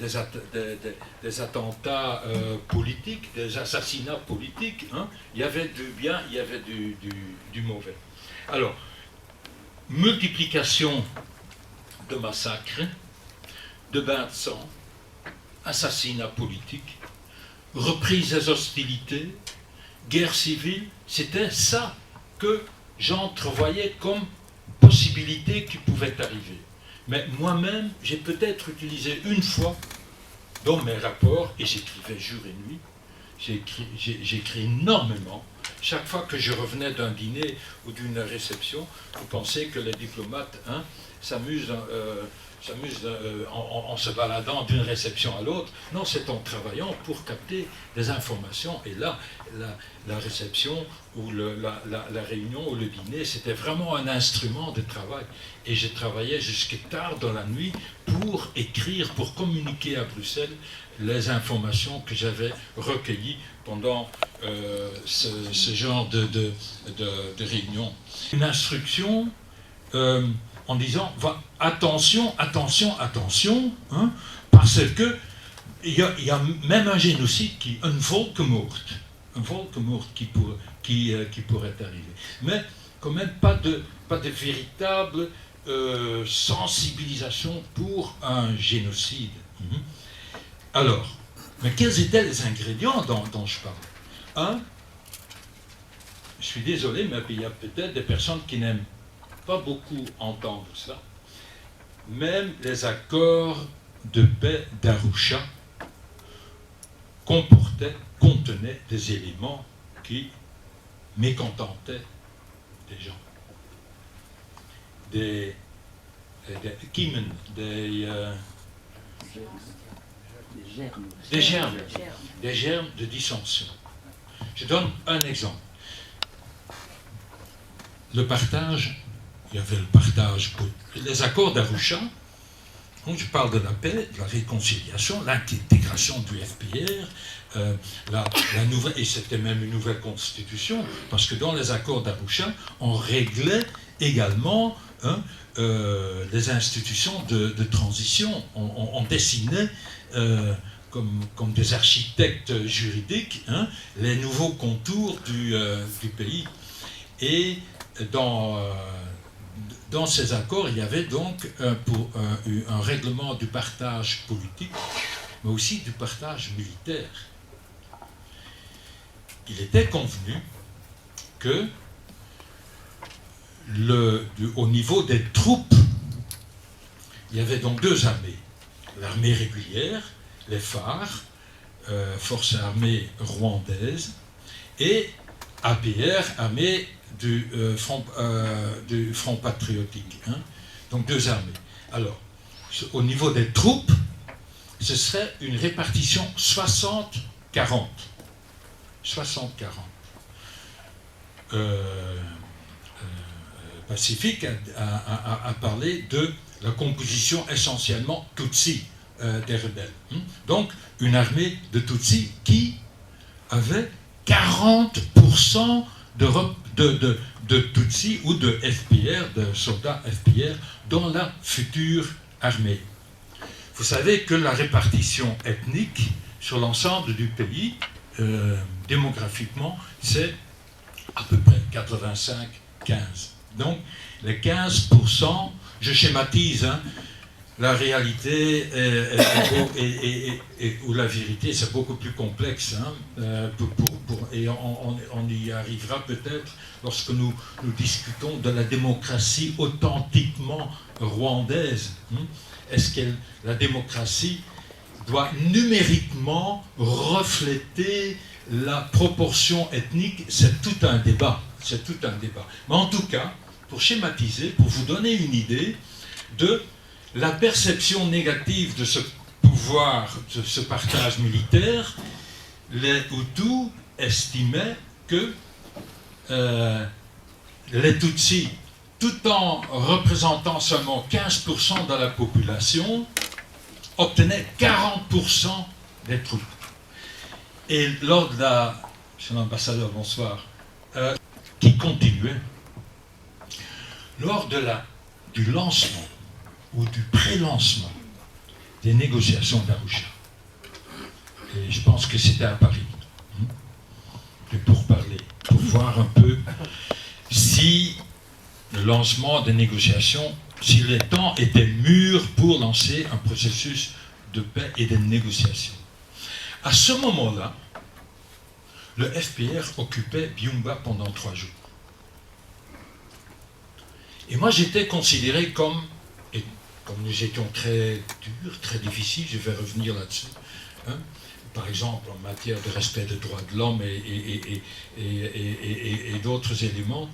des attentats politiques, des assassinats politiques, il y avait du bien, il y avait du mauvais. Alors, multiplication de massacres, de bains de sang, assassinats politiques, reprise des hostilités, guerre civile, c'était ça que j'entrevoyais comme possibilité qui pouvait arriver. Mais moi-même, j'ai peut-être utilisé une fois dans mes rapports, et j'écrivais jour et nuit, j'écris énormément. Chaque fois que je revenais d'un dîner ou d'une réception, vous pensez que les diplomates s'amusent en se baladant d'une réception à l'autre. Non, c'est en travaillant pour capter des informations. Et là, la réception ou la réunion ou le dîner, c'était vraiment un instrument de travail. Et je travaillais jusqu'à tard dans la nuit pour écrire, pour communiquer à Bruxelles les informations que j'avais recueillies pendant ce genre de réunion. Une instruction en disant attention, attention, attention, hein, parce que il y a même un génocide un volkenmoord qui pourrait arriver. Mais quand même pas de véritable sensibilisation pour un génocide. Alors, mais quels étaient les ingrédients dont je parle? Je suis désolé, mais il y a peut-être des personnes qui n'aiment pas beaucoup entendre ça. Même les accords de paix d'Arusha contenaient des éléments qui mécontentaient des gens. Des kiemen, des germes de dissension. Je donne un exemple. Le partage, il y avait le partage pour les accords d'Arusha. Donc je parle de la paix, de la réconciliation, l'intégration du FPR, la nouvelle, et c'était même une nouvelle constitution, parce que dans les accords d'Arusha, on réglait également les institutions de transition. On dessinait comme des architectes juridiques les nouveaux contours du pays. Et dans ces accords, il y avait donc un règlement du partage politique, mais aussi du partage militaire. Il était convenu que au niveau des troupes, il y avait donc deux armées. L'armée régulière, les phares, Forces armées rwandaises, et APR, armée du Front patriotique. Donc deux armées. Alors, au niveau des troupes, ce serait une répartition 60-40. 60-40. Pacifique a parlé de la composition essentiellement Tutsi des rebelles. Donc, une armée de Tutsi qui avait 40% de Tutsi ou de FPR, de soldats FPR, dans la future armée. Vous savez que la répartition ethnique sur l'ensemble du pays, démographiquement, c'est à peu près 85-15. Donc, les 15%, je schématise, la réalité ou la vérité, c'est beaucoup plus complexe. Et on y arrivera peut-être lorsque nous discutons de la démocratie authentiquement rwandaise. Est-ce que la démocratie doit numériquement refléter la proportion ethnique? C'est tout un débat. C'est tout un débat. Mais en tout cas, pour schématiser, pour vous donner une idée de la perception négative de ce pouvoir, de ce partage militaire, les Hutus estimaient que les Tutsis, tout en représentant seulement 15% de la population, obtenaient 40% des troupes. Et lors de la... Monsieur l'ambassadeur, bonsoir. Qui continuait. Lors du lancement ou du pré-lancement des négociations d'Arusha, et je pense que c'était à Paris, pour parler, pour voir un peu si le lancement des négociations, si les temps étaient mûrs pour lancer un processus de paix et de négociation. À ce moment-là, le FPR occupait Byumba pendant 3 jours. Et moi, j'étais considéré comme, et comme nous étions très durs, très difficiles, je vais revenir là-dessus, hein, par exemple en matière de respect des droits de l'homme et d'autres éléments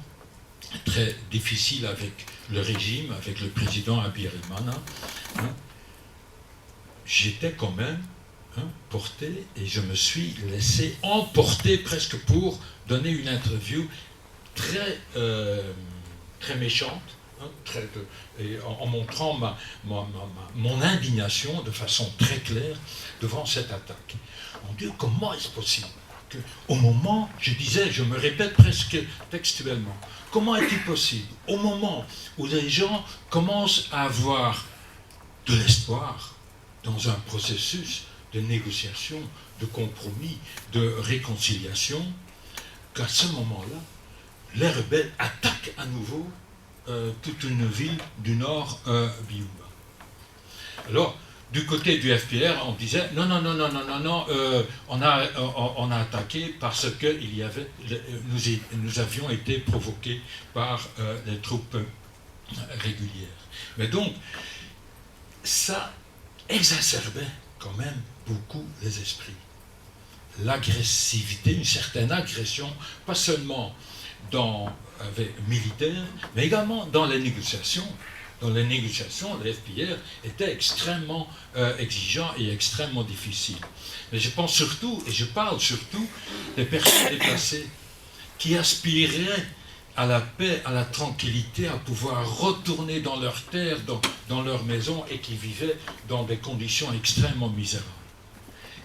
très difficiles avec le régime, avec le président Habyarimana, hein, j'étais quand même porté et je me suis laissé emporter presque pour donner une interview très, très méchante, hein, en montrant mon indignation de façon très claire devant cette attaque. Mon Dieu, comment est-ce possible qu'au moment, je disais, je me répète presque textuellement, comment est-il possible, au moment où les gens commencent à avoir de l'espoir dans un processus de négociation, de compromis, de réconciliation, qu'à ce moment-là, les rebelles attaquent à nouveau toute une ville du nord, Byumba. Alors, du côté du FPR, on disait non, on a attaqué parce que nous avions été provoqués par les troupes régulières. Mais donc, ça exacerbait quand même beaucoup les esprits. L'agressivité, une certaine agression, pas seulement militaire, mais également dans les négociations. Dans les négociations, le FPR était extrêmement exigeant et extrêmement difficile. Mais je pense surtout, et je parle surtout, des personnes déplacées qui aspiraient à la paix, à la tranquillité, à pouvoir retourner dans leur terre, dans leur maison, et qui vivaient dans des conditions extrêmement misérables.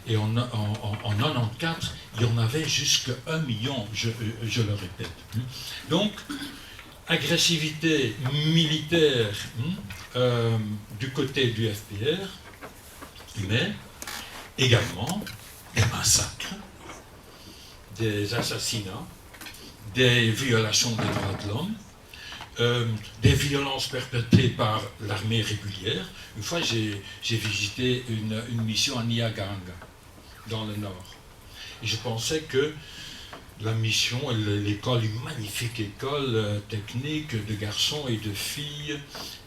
Et en 94, il y en avait jusqu'à 1 million, je le répète. Donc, agressivité militaire du côté du FPR, mais également des massacres, des assassinats, des violations des droits de l'homme, des violences perpétrées par l'armée régulière. Une fois, j'ai visité une mission à Niaganga, dans le nord. Et je pensais que la mission, l'école, une magnifique école technique de garçons et de filles,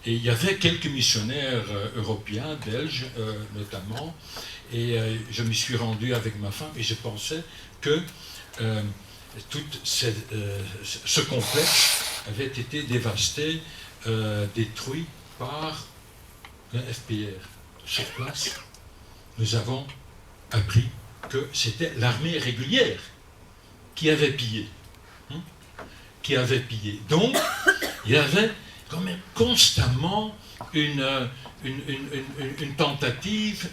et il y avait quelques missionnaires européens, belges notamment, et je m'y suis rendu avec ma femme, et je pensais que tout ce complexe avait été dévasté, détruit par le FPR. Sur place, nous avons appris que c'était l'armée régulière qui avait pillé. Qui avait pillé. Donc, il y avait quand même constamment une tentative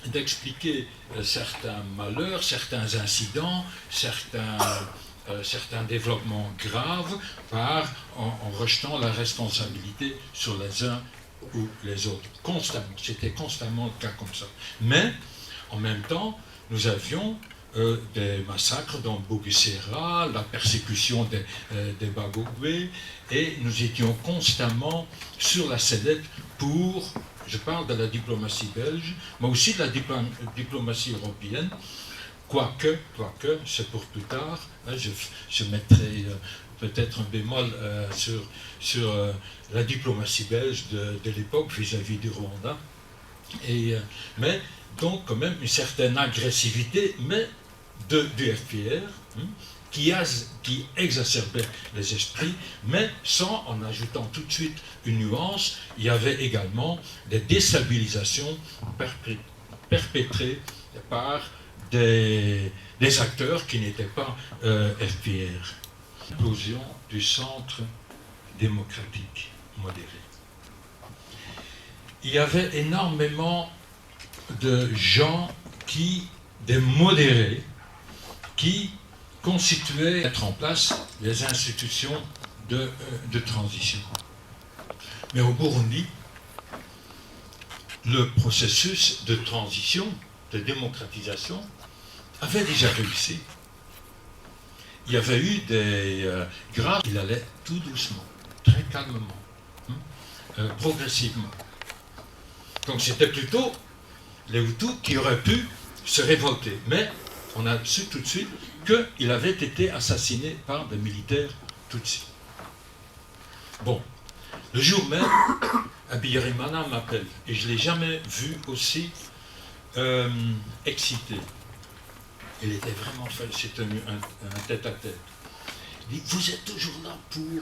d'expliquer certains malheurs, certains incidents, certains développements graves en rejetant la responsabilité sur les uns ou les autres. Constamment. C'était constamment le cas comme ça. Mais, en même temps, nous avions des massacres dans Bugesera, la persécution des Bagogwe, et nous étions constamment sur la sellette pour, je parle de la diplomatie belge, mais aussi de la diplomatie européenne, quoique, c'est pour plus tard, je mettrai peut-être un bémol sur la diplomatie belge de l'époque vis-à-vis du Rwanda, mais donc quand même une certaine agressivité, mais du FPR, qui exacerbait les esprits, mais en ajoutant tout de suite une nuance, il y avait également des déstabilisations perpétrées par des acteurs qui n'étaient pas FPR. L'explosion du centre démocratique modéré. Il y avait énormément de gens des modérés, qui constituaient, mettre en place les institutions de transition. Mais au Burundi, le processus de transition, de démocratisation, avait déjà réussi. Il y avait eu des graves, il allait tout doucement, très calmement, progressivement. Donc c'était plutôt les Hutus qui auraient pu se révolter. Mais on a su tout de suite qu'il avait été assassiné par des militaires Tutsis. Bon, le jour même, Habyarimana m'appelle, et je ne l'ai jamais vu aussi excité. Il était vraiment fait, c'était un tête-à-tête. Il dit, vous êtes toujours là pour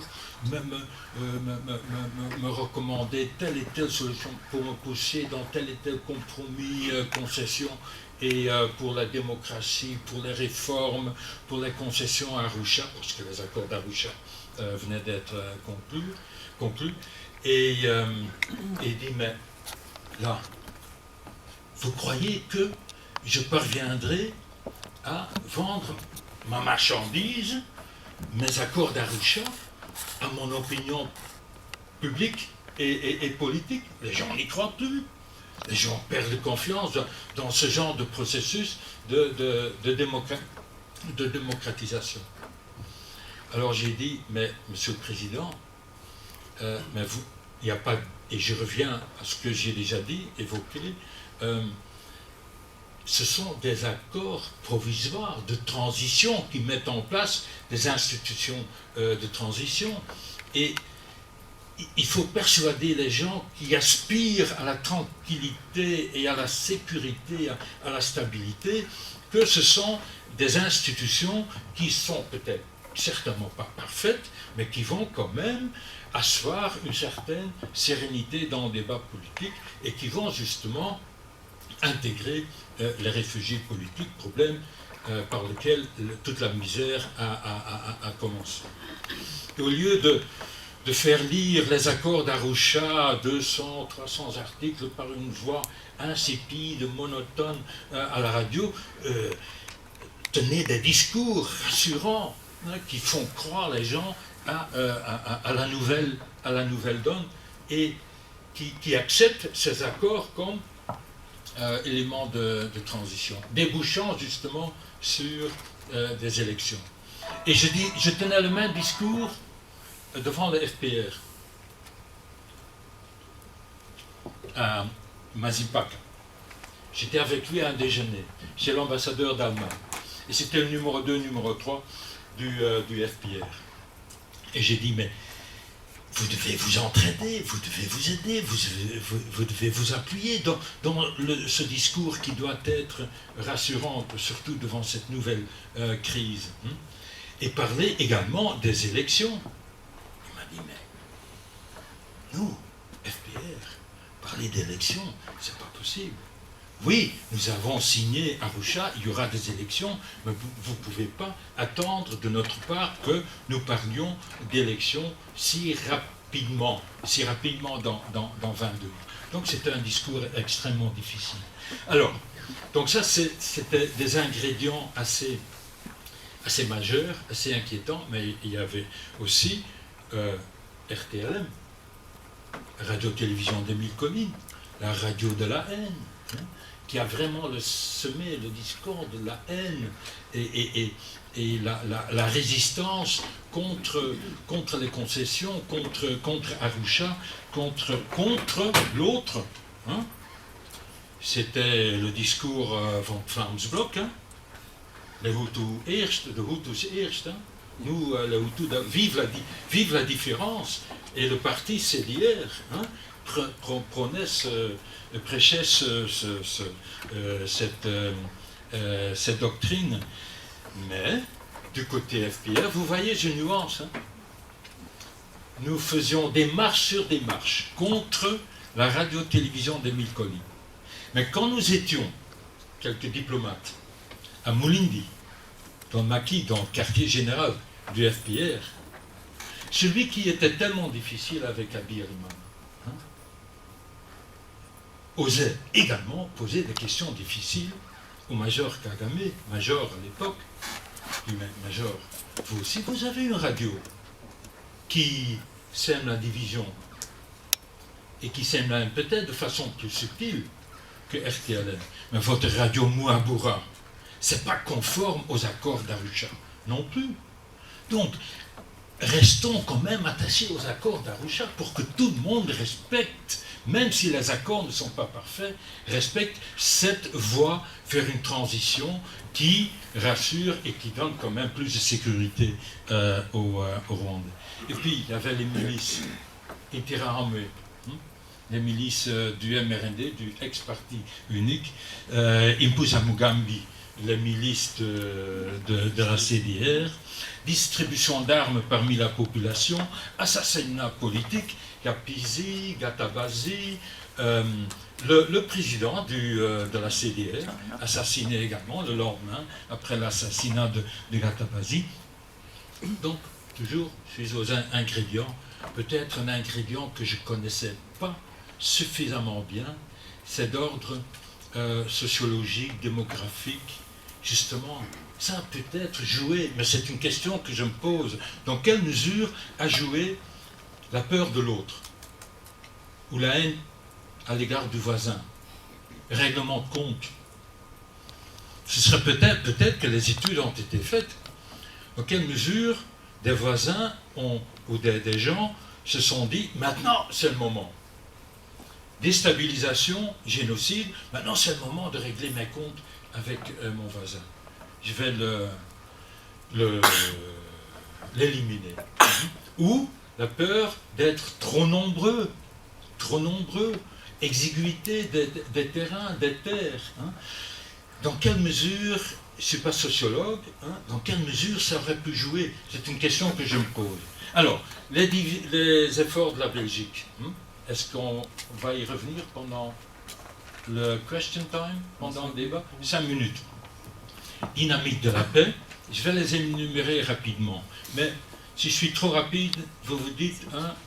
me recommander telle et telle solution, pour me pousser dans tel et tel compromis, concession, et pour la démocratie, pour les réformes, pour les concessions à Arusha, parce que les accords d'Arusha venaient d'être conclus. Et il dit, mais là, vous croyez que je parviendrai à vendre ma marchandise, mes accords d'Arusha, à mon opinion publique et politique? Les gens n'y croient plus. Les gens perdent confiance dans ce genre de processus de démocratisation. Alors j'ai dit, mais Monsieur le Président, mais vous, il n'y a pas, et je reviens à ce que j'ai déjà dit, évoqué, ce sont des accords provisoires de transition qui mettent en place des institutions de transition. Et il faut persuader les gens qui aspirent à la tranquillité et à la sécurité, à la stabilité, que ce sont des institutions qui sont peut-être certainement pas parfaites, mais qui vont quand même asseoir une certaine sérénité dans le débat politique et qui vont justement intégrer les réfugiés politiques, problème par lequel toute la misère a commencé. Et au lieu de faire lire les accords d'Arusha, 200, 300 articles par une voix insipide, monotone à la radio, tenez des discours rassurants qui font croire les gens à la nouvelle donne et qui acceptent ces accords comme éléments de transition, débouchant justement sur des élections. Et je tenais le même discours devant le FPR à Mazipaka. J'étais avec lui à un déjeuner chez l'ambassadeur d'Allemagne. Et c'était le numéro 2, numéro 3 du FPR. Et j'ai dit, mais vous devez vous entraider, vous devez vous aider, vous devez vous appuyer dans ce discours qui doit être rassurant, surtout devant cette nouvelle crise. Et parler également des élections. Il m'a dit, mais nous, FPR, parler d'élections, c'est pas possible. Oui, nous avons signé Arusha, il y aura des élections, mais vous ne pouvez pas attendre de notre part que nous parlions d'élections si rapidement dans 22 mois. Donc c'était un discours extrêmement difficile. Alors, donc ça c'était des ingrédients assez majeurs, assez inquiétants, mais il y avait aussi RTLM, Radio-Télévision d'Émile Colline, la radio de la haine, qui a vraiment semé le discours de la haine et la résistance contre les concessions, contre Arusha, contre l'autre. C'était le discours von Flamsblock, les Hutus eerst, de Hutus eerst. Nous, les Hutus, vive la différence. Et le parti CDR prêchait cette doctrine. Mais, du côté FPR, vous voyez, je nuance. Nous faisions des marches sur des marches contre la radio-télévision d'Émile Colline. Mais quand nous étions, quelques diplomates, à Mulindi, dans le maquis, dans le quartier général du FPR, celui qui était tellement difficile avec Habyarimana osait également poser des questions difficiles au major Kagame, major à l'époque. Il dit, mais major, vous aussi, vous avez une radio qui sème la division et qui sème la haine, peut-être de façon plus subtile que RTLM. Mais votre radio Mouaboura, c'est pas conforme aux accords d'Arusha non plus. Donc, restons quand même attachés aux accords d'Arusha pour que tout le monde respecte, même si les accords ne sont pas parfaits, respecte cette voie vers une transition qui rassure et qui donne quand même plus de sécurité au Rwanda. Et puis, il y avait les milices Interahamwe, les milices du MRND, du ex-parti unique, Impuza Mugambi, les milices de la CDR, distribution d'armes parmi la population, assassinat politique, Gapizi, Gatabazi, le président de la CDR, assassiné également le lendemain, après l'assassinat de Gatabazi. Donc, toujours, je suis aux ingrédients, peut-être un ingrédient que je ne connaissais pas suffisamment bien, c'est d'ordre sociologique, démographique, justement. Ça a peut-être joué, mais c'est une question que je me pose. Dans quelle mesure a joué la peur de l'autre ou la haine à l'égard du voisin? Règlement de compte. Ce serait peut-être que les études ont été faites. Dans quelle mesure des voisins ou des gens se sont dit, maintenant c'est le moment. Déstabilisation, génocide, maintenant c'est le moment de régler mes comptes avec mon voisin. Je vais l'éliminer. Ou la peur d'être trop nombreux, exiguïté des terrains, des terres. Dans quelle mesure, je ne suis pas sociologue, dans quelle mesure ça aurait pu jouer? C'est une question que je me pose. Alors, les efforts de la Belgique, est-ce qu'on va y revenir pendant le question time, pendant le débat? 5 minutes. Dynamique de la paix, je vais les énumérer rapidement. Mais si je suis trop rapide, vous vous dites,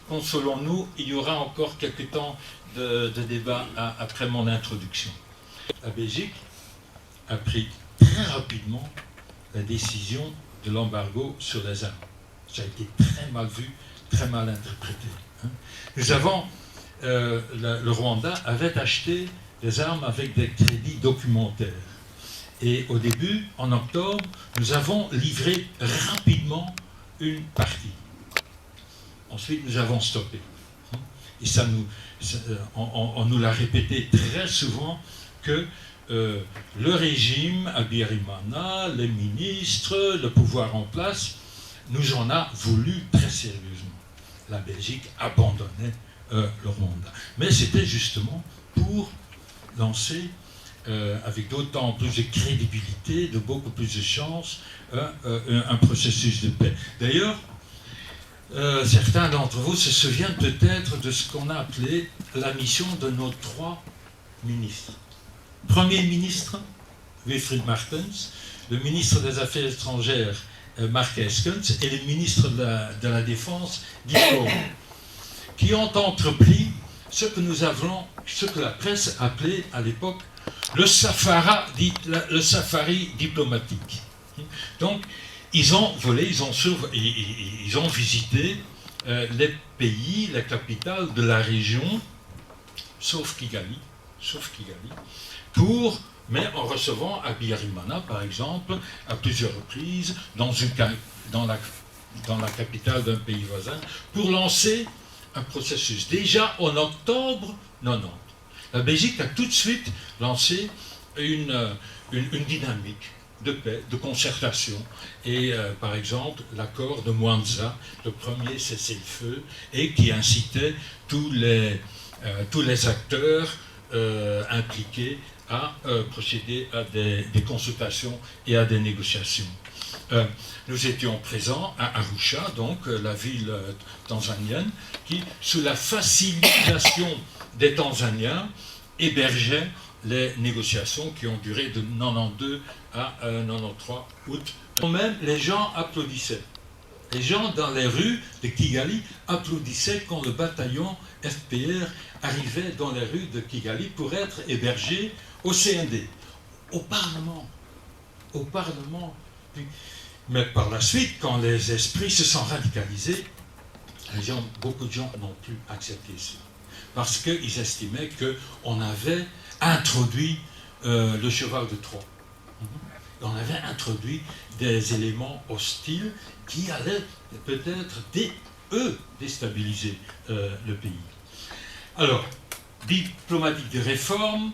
consolons-nous, il y aura encore quelques temps de débat après mon introduction. La Belgique a pris très rapidement la décision de l'embargo sur les armes. Ça a été très mal vu, très mal interprété. Nous avons, le Rwanda avait acheté des armes avec des crédits documentaires. Et au début, en octobre, nous avons livré rapidement une partie. Ensuite, nous avons stoppé. Et on nous l'a répété très souvent que le régime, Habyarimana, les ministres, le pouvoir en place, nous en a voulu très sérieusement. La Belgique abandonnait le Rwanda. Mais c'était justement pour lancer avec d'autant plus de crédibilité, de beaucoup plus de chances, un processus de paix. D'ailleurs, certains d'entre vous se souviennent peut-être de ce qu'on a appelé la mission de nos 3 ministres. Premier ministre, Wilfried Martens, le ministre des Affaires étrangères, Mark Eskens, et le ministre de la Défense, Guy Cohen, qui ont entrepris ce que la presse appelait à l'époque le safari diplomatique. Donc, ils ont volé, ils ont visité les pays, les capitales de la région, sauf Kigali, mais en recevant Habyarimana, par exemple, à plusieurs reprises, dans la capitale d'un pays voisin, pour lancer un processus. Déjà en octobre 90. La Belgique a tout de suite lancé une dynamique de paix, de concertation, et par exemple l'accord de Mwanza, le premier cessez-le-feu, et qui incitait tous les acteurs impliqués à procéder à des consultations et à des négociations. Nous étions présents à Arusha, donc la ville tanzanienne, qui, sous la facilitation des Tanzaniens, hébergeait les négociations qui ont duré de 92 à 93 août. Même les gens applaudissaient. Les gens dans les rues de Kigali applaudissaient quand le bataillon FPR arrivait dans les rues de Kigali pour être hébergé au CND, au Parlement. Mais par la suite, quand les esprits se sont radicalisés, beaucoup de gens n'ont plus accepté ça. Parce qu'ils estimaient qu'on avait introduit le cheval de Troie. On avait introduit des éléments hostiles qui allaient peut-être déstabiliser le pays. Alors, diplomatique de réforme,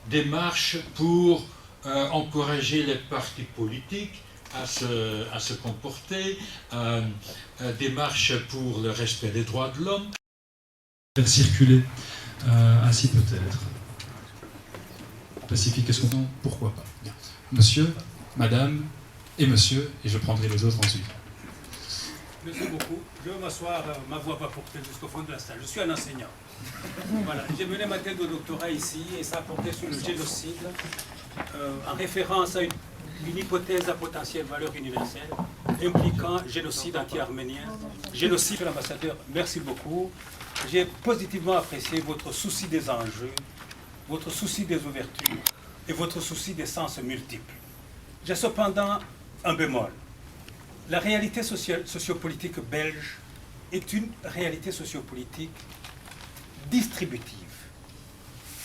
démarche pour encourager les partis politiques à se comporter, démarche pour le respect des droits de l'homme. Faire circuler, ainsi peut-être. Pacifique, est-ce qu'on entend? Pourquoi pas? Bien. Monsieur, madame et monsieur, et je prendrai les autres ensuite. Merci beaucoup. Je vais m'asseoir, ma voix va porter jusqu'au fond de la salle. Je suis un enseignant. Voilà. J'ai mené ma thèse de doctorat ici et ça a porté sur le génocide en référence à une hypothèse à potentielle valeur universelle impliquant génocide anti-arménien. Génocide, l'ambassadeur, merci beaucoup. J'ai positivement apprécié votre souci des enjeux, votre souci des ouvertures et votre souci des sens multiples. J'ai cependant un bémol. La réalité sociopolitique belge est une réalité sociopolitique distributive.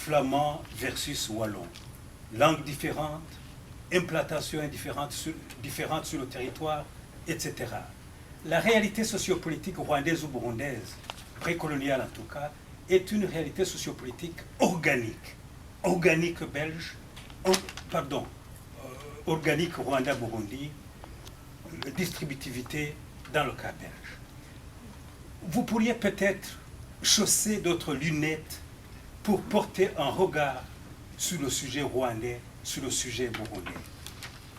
Flamand versus wallon. Langues différentes, implantations différentes sur le territoire, etc. La réalité sociopolitique rwandaise ou burundaise, précoloniale en tout cas, est une réalité sociopolitique organique. Organique belge, organique Rwanda-Burundi, distributivité dans le cas belge. Vous pourriez peut-être chausser d'autres lunettes pour porter un regard sur le sujet rwandais, sur le sujet burundais.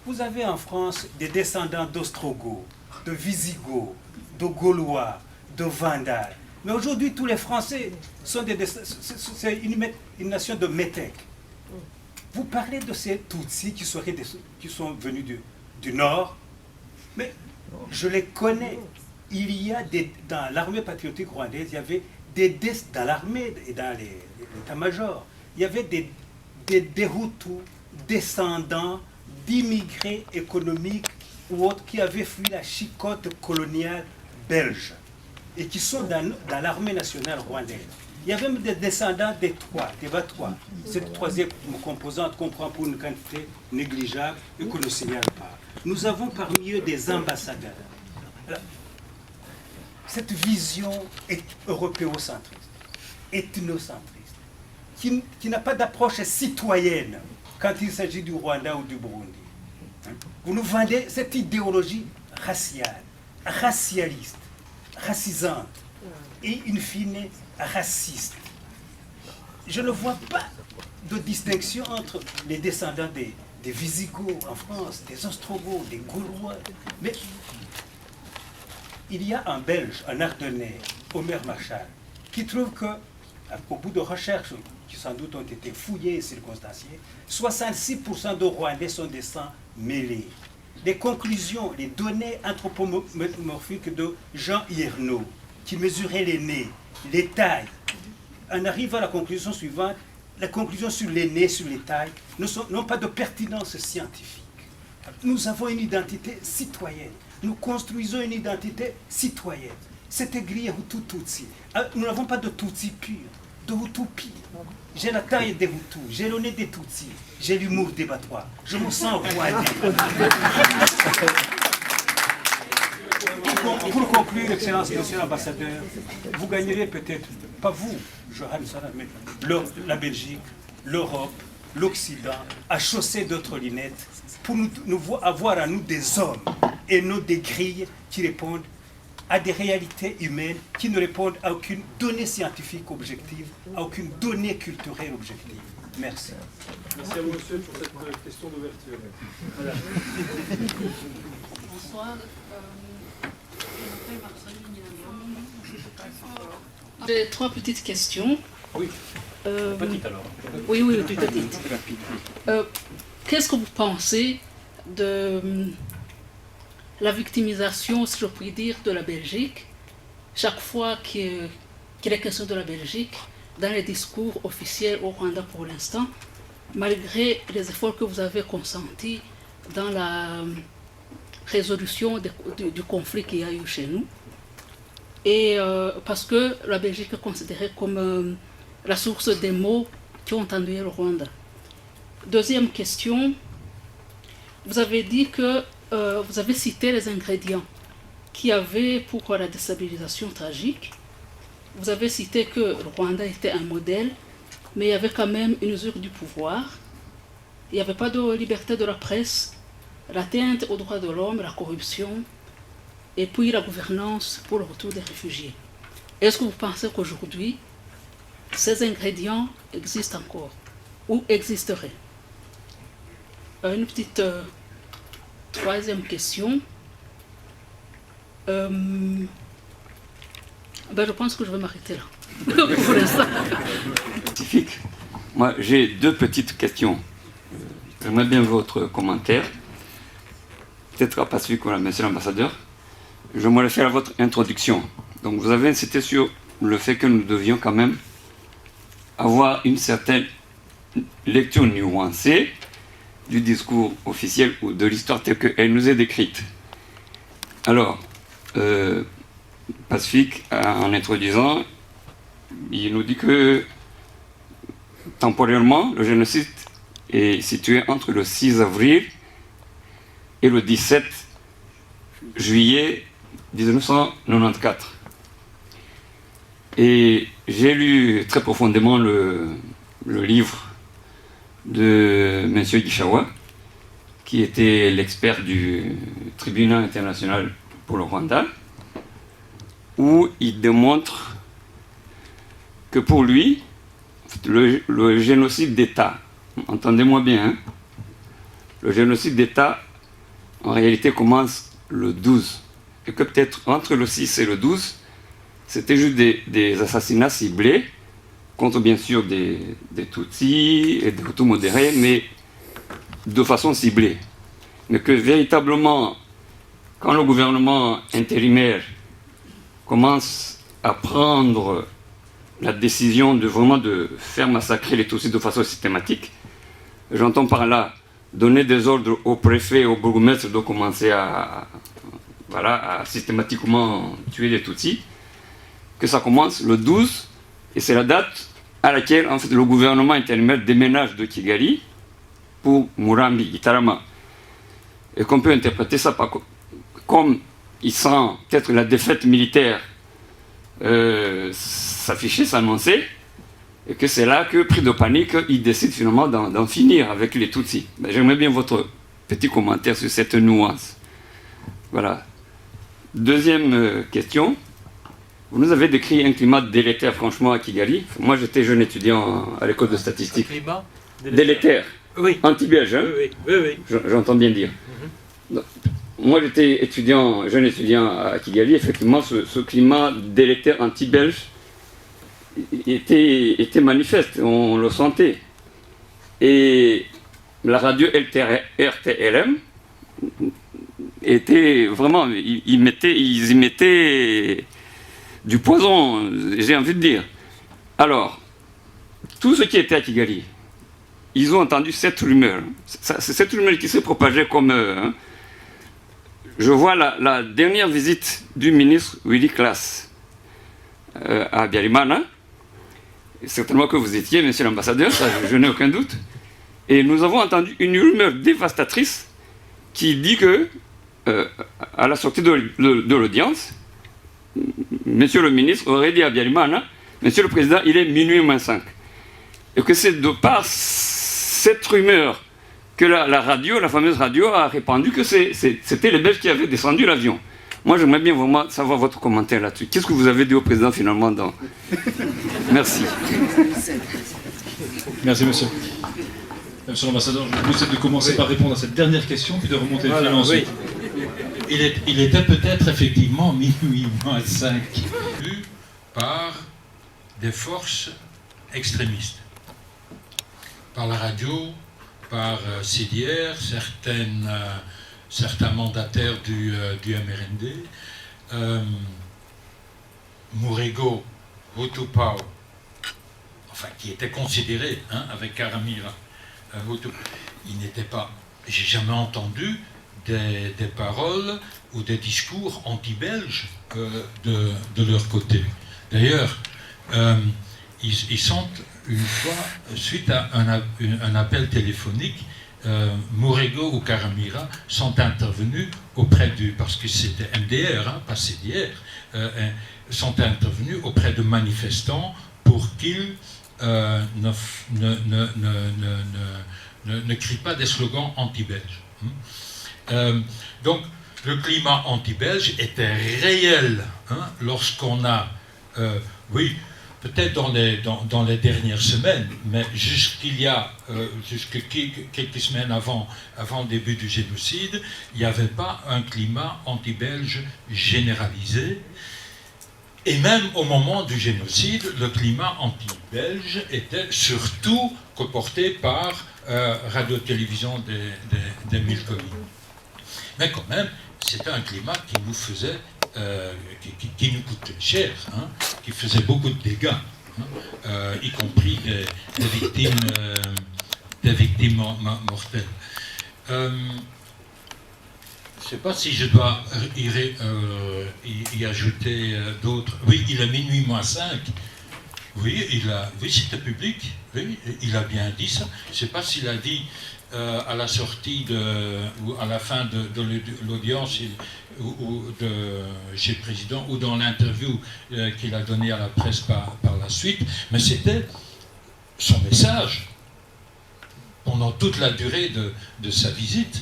Vous avez en France des descendants d'Ostrogoths, de Visigoths, de Gaulois, de Vandales. Mais aujourd'hui, tous les Français sont c'est une nation de métèques. Vous parlez de ces Tutsis qui sont venus du Nord, mais je les connais. Il y a dans l'armée patriotique rwandaise, il y avait dans l'armée et dans l'état-major, il y avait des Hutus descendants d'immigrés économiques ou autres qui avaient fui la chicote coloniale belge et qui sont dans l'armée nationale rwandaise. Il y avait même des descendants des Batwa. Cette troisième composante qu'on prend pour une quantité négligeable et qu'on ne signale pas. Nous avons parmi eux des ambassadeurs. Alors, cette vision est européocentriste, ethnocentriste, qui n'a pas d'approche citoyenne quand il s'agit du Rwanda ou du Burundi. Vous nous vendez cette idéologie raciale, racialiste, racisante et, in fine, raciste. Je ne vois pas de distinction entre les descendants des Visigoths en France, des Ostrogoths, des Gaulois. Mais il y a un Belge, un Ardennais, Omer Marchal, qui trouve qu'au bout de recherches qui sans doute ont été fouillées et circonstanciées, 66% de Rwandais sont des sangs mêlés. Les conclusions, les données anthropomorphiques de Jean Hiernaut, qui mesurait les nez, les tailles, on arrive à la conclusion suivante: la conclusion sur les nez, sur les tailles, n'ont pas de pertinence scientifique. Nous avons une identité citoyenne. Nous construisons une identité citoyenne. C'est aigri Hutu-Tutsi. Nous n'avons pas de Tutsi pur, de Hutu pire. J'ai la taille des Hutus, j'ai le nez des Tutsis, j'ai l'humour des Batwa. Je me sens rwandais. Pour conclure, Excellence, Monsieur l'Ambassadeur, vous gagnerez peut-être, pas vous, Johan Salah, mais la Belgique, l'Europe, l'Occident, à chausser d'autres lunettes pour avoir à nous des hommes et non des grilles qui répondent à des réalités humaines qui ne répondent à aucune donnée scientifique objective, à aucune donnée culturelle objective. Merci. Merci à vous, monsieur, pour cette question d'ouverture. Voilà. Bonsoir. J'ai trois petites questions. Oui, petite alors. Oui, plus petite. Qu'est-ce que vous pensez de la victimisation, si je puis dire, de la Belgique, chaque fois qu'il est question de la Belgique, dans les discours officiels au Rwanda pour l'instant, malgré les efforts que vous avez consentis dans la résolution du conflit qu'il y a eu chez nous, et parce que la Belgique est considérée comme la source des maux qui ont endeuillé le Rwanda. Deuxième question, vous avez dit que vous avez cité les ingrédients qui avait pour la déstabilisation tragique. Vous avez cité que le Rwanda était un modèle, mais il y avait quand même une usure du pouvoir. Il n'y avait pas de liberté de la presse, l'atteinte aux droits de l'homme, la corruption, et puis la gouvernance pour le retour des réfugiés. Est-ce que vous pensez qu'aujourd'hui, ces ingrédients existent encore ou existeraient? Une petite troisième question. Je pense que je vais m'arrêter là. Pour l'instant. Spécifique. Moi, j'ai deux petites questions. J'aimerais bien votre commentaire. Peut-être à Pacifique ou à monsieur l'ambassadeur. J'aimerais faire votre introduction. Donc, vous avez insisté sur le fait que nous devions quand même avoir une certaine lecture nuancée du discours officiel ou de l'histoire telle qu'elle nous est décrite. Alors, Pacifique, en introduisant, il nous dit que temporellement, le génocide est situé entre le 6 avril et le 17 juillet 1994. Et j'ai lu très profondément le livre de M. Gishawa, qui était l'expert du tribunal international pour le Rwanda, où il démontre que pour lui, le génocide d'État, entendez-moi bien, hein, le génocide d'État, en réalité, commence le 12, et que peut-être entre le 6 et le 12, c'était juste des assassinats ciblés, contre bien sûr des Tutsis et des Hutus modérés, mais de façon ciblée. Mais que véritablement, quand le gouvernement intérimaire commence à prendre la décision de vraiment de faire massacrer les Tutsis de façon systématique, j'entends par là donner des ordres au préfet et au bourgmestre de commencer à systématiquement tuer les Tutsis, que ça commence le 12, et c'est la date à laquelle en fait, le gouvernement intérimaire déménage de Kigali pour Murambi, Gitarama. Et qu'on peut interpréter ça comme il sent peut-être la défaite militaire s'afficher, s'annoncer, et que c'est là que, pris de panique, il décide finalement d'en finir avec les Tutsis. Ben, j'aimerais bien votre petit commentaire sur cette nuance. Voilà. Deuxième question. Vous nous avez décrit un climat délétère, franchement, à Kigali. Moi, j'étais jeune étudiant à l'école de statistique. Un climat délétère. Oui. Anti-belge, hein? Oui. J'entends bien dire. Donc, moi, j'étais jeune étudiant à Kigali. Effectivement, ce climat délétère anti-belge était manifeste. On le sentait. Et la radio RTLM était vraiment... Ils y mettaient du poison, j'ai envie de dire. Alors, tous ceux qui étaient à Kigali, ils ont entendu cette rumeur. C'est cette rumeur qui s'est propagée comme... Je vois la dernière visite du ministre Willy Klaas à Biarimana. Certainement que vous étiez, monsieur l'ambassadeur, ça, je n'ai aucun doute. Et nous avons entendu une rumeur dévastatrice qui dit que, à la sortie de l'audience, monsieur le ministre aurait dit à Biarimana, monsieur le président, il est minuit moins 5. Et que c'est de par cette rumeur que la radio, la fameuse radio, a répandu que c'était les Belges qui avaient descendu l'avion. Moi, j'aimerais bien vraiment savoir votre commentaire là-dessus. Qu'est-ce que vous avez dit au président finalement dans... Merci. Merci, monsieur. Monsieur l'ambassadeur, je vous conseille de commencer par répondre à cette dernière question, puis de remonter le fil ensuite. Il était peut-être effectivement minuit moins 5, vu par des forces extrémistes. Par la radio, par CDR, certains mandataires du MRND, Murego, Hutu Pau, enfin qui était considéré avec Karamira, Hutu, il n'était pas... J'ai jamais entendu des paroles ou des discours anti-belges de leur côté. D'ailleurs, ils sont une fois, suite à un appel téléphonique, Mourego ou Caramira sont intervenus auprès parce que c'était MDR, hein, pas CDR, sont intervenus auprès de manifestants pour qu'ils ne crient pas des slogans anti-belges. Donc, le climat anti-belge était réel, hein, lorsqu'on a, oui, peut-être dans les dernières semaines, mais jusque quelques semaines avant le début du génocide, il n'y avait pas un climat anti-belge généralisé. Et même au moment du génocide, le climat anti-belge était surtout reporté par Radio-Télévision des Mille Collines. Mais quand même, c'était un climat qui nous faisait, qui nous coûtait cher, hein, qui faisait beaucoup de dégâts, hein, y compris des victimes mortelles. Je ne sais pas si je dois y ajouter d'autres. Oui, il est minuit moins 5. Oui, oui, c'était public. Oui, il a bien dit ça. Je ne sais pas s'il a dit à la sortie ou à la fin de l'audience chez le président ou dans l'interview qu'il a donné à la presse par la suite, mais c'était son message pendant toute la durée de sa visite.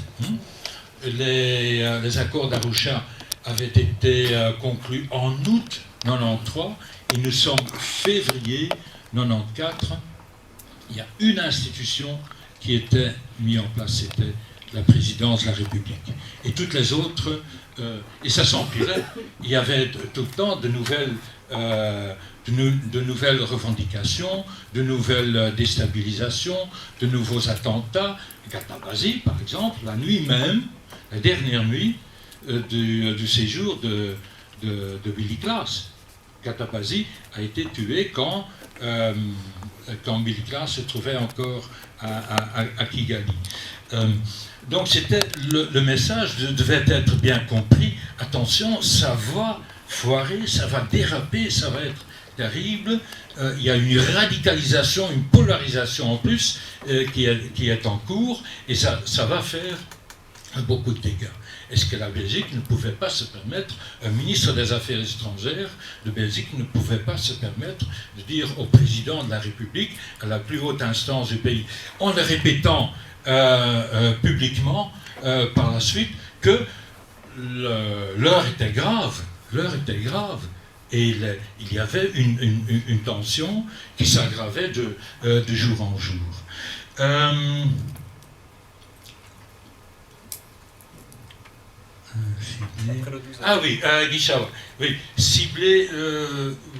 Les accords d'Arusha avaient été conclus en août 93 et nous sommes février 94. Il y a une institution qui était mise en place, c'était la présidence de la République. Et toutes les autres, et ça s'empirait, il y avait tout le temps de nouvelles revendications, de nouvelles déstabilisations, de nouveaux attentats. Gatabazi, par exemple, la nuit même, la dernière nuit du séjour de Willy Klaas. Gatabazi a été tué quand Willy Klaas se trouvait encore à Kigali. Donc c'était le message devait être bien compris. Attention, ça va foirer, ça va déraper, ça va être terrible. Il y a une radicalisation, une polarisation en plus qui est en cours et ça va faire beaucoup de dégâts. Est-ce que la Belgique ne pouvait pas se permettre, un ministre des Affaires étrangères de Belgique ne pouvait pas se permettre de dire au président de la République, à la plus haute instance du pays, en le répétant publiquement par la suite, que l'heure était grave, et il y avait une tension qui s'aggravait de jour en jour. Ah oui, Guichawa. Oui, ciblé.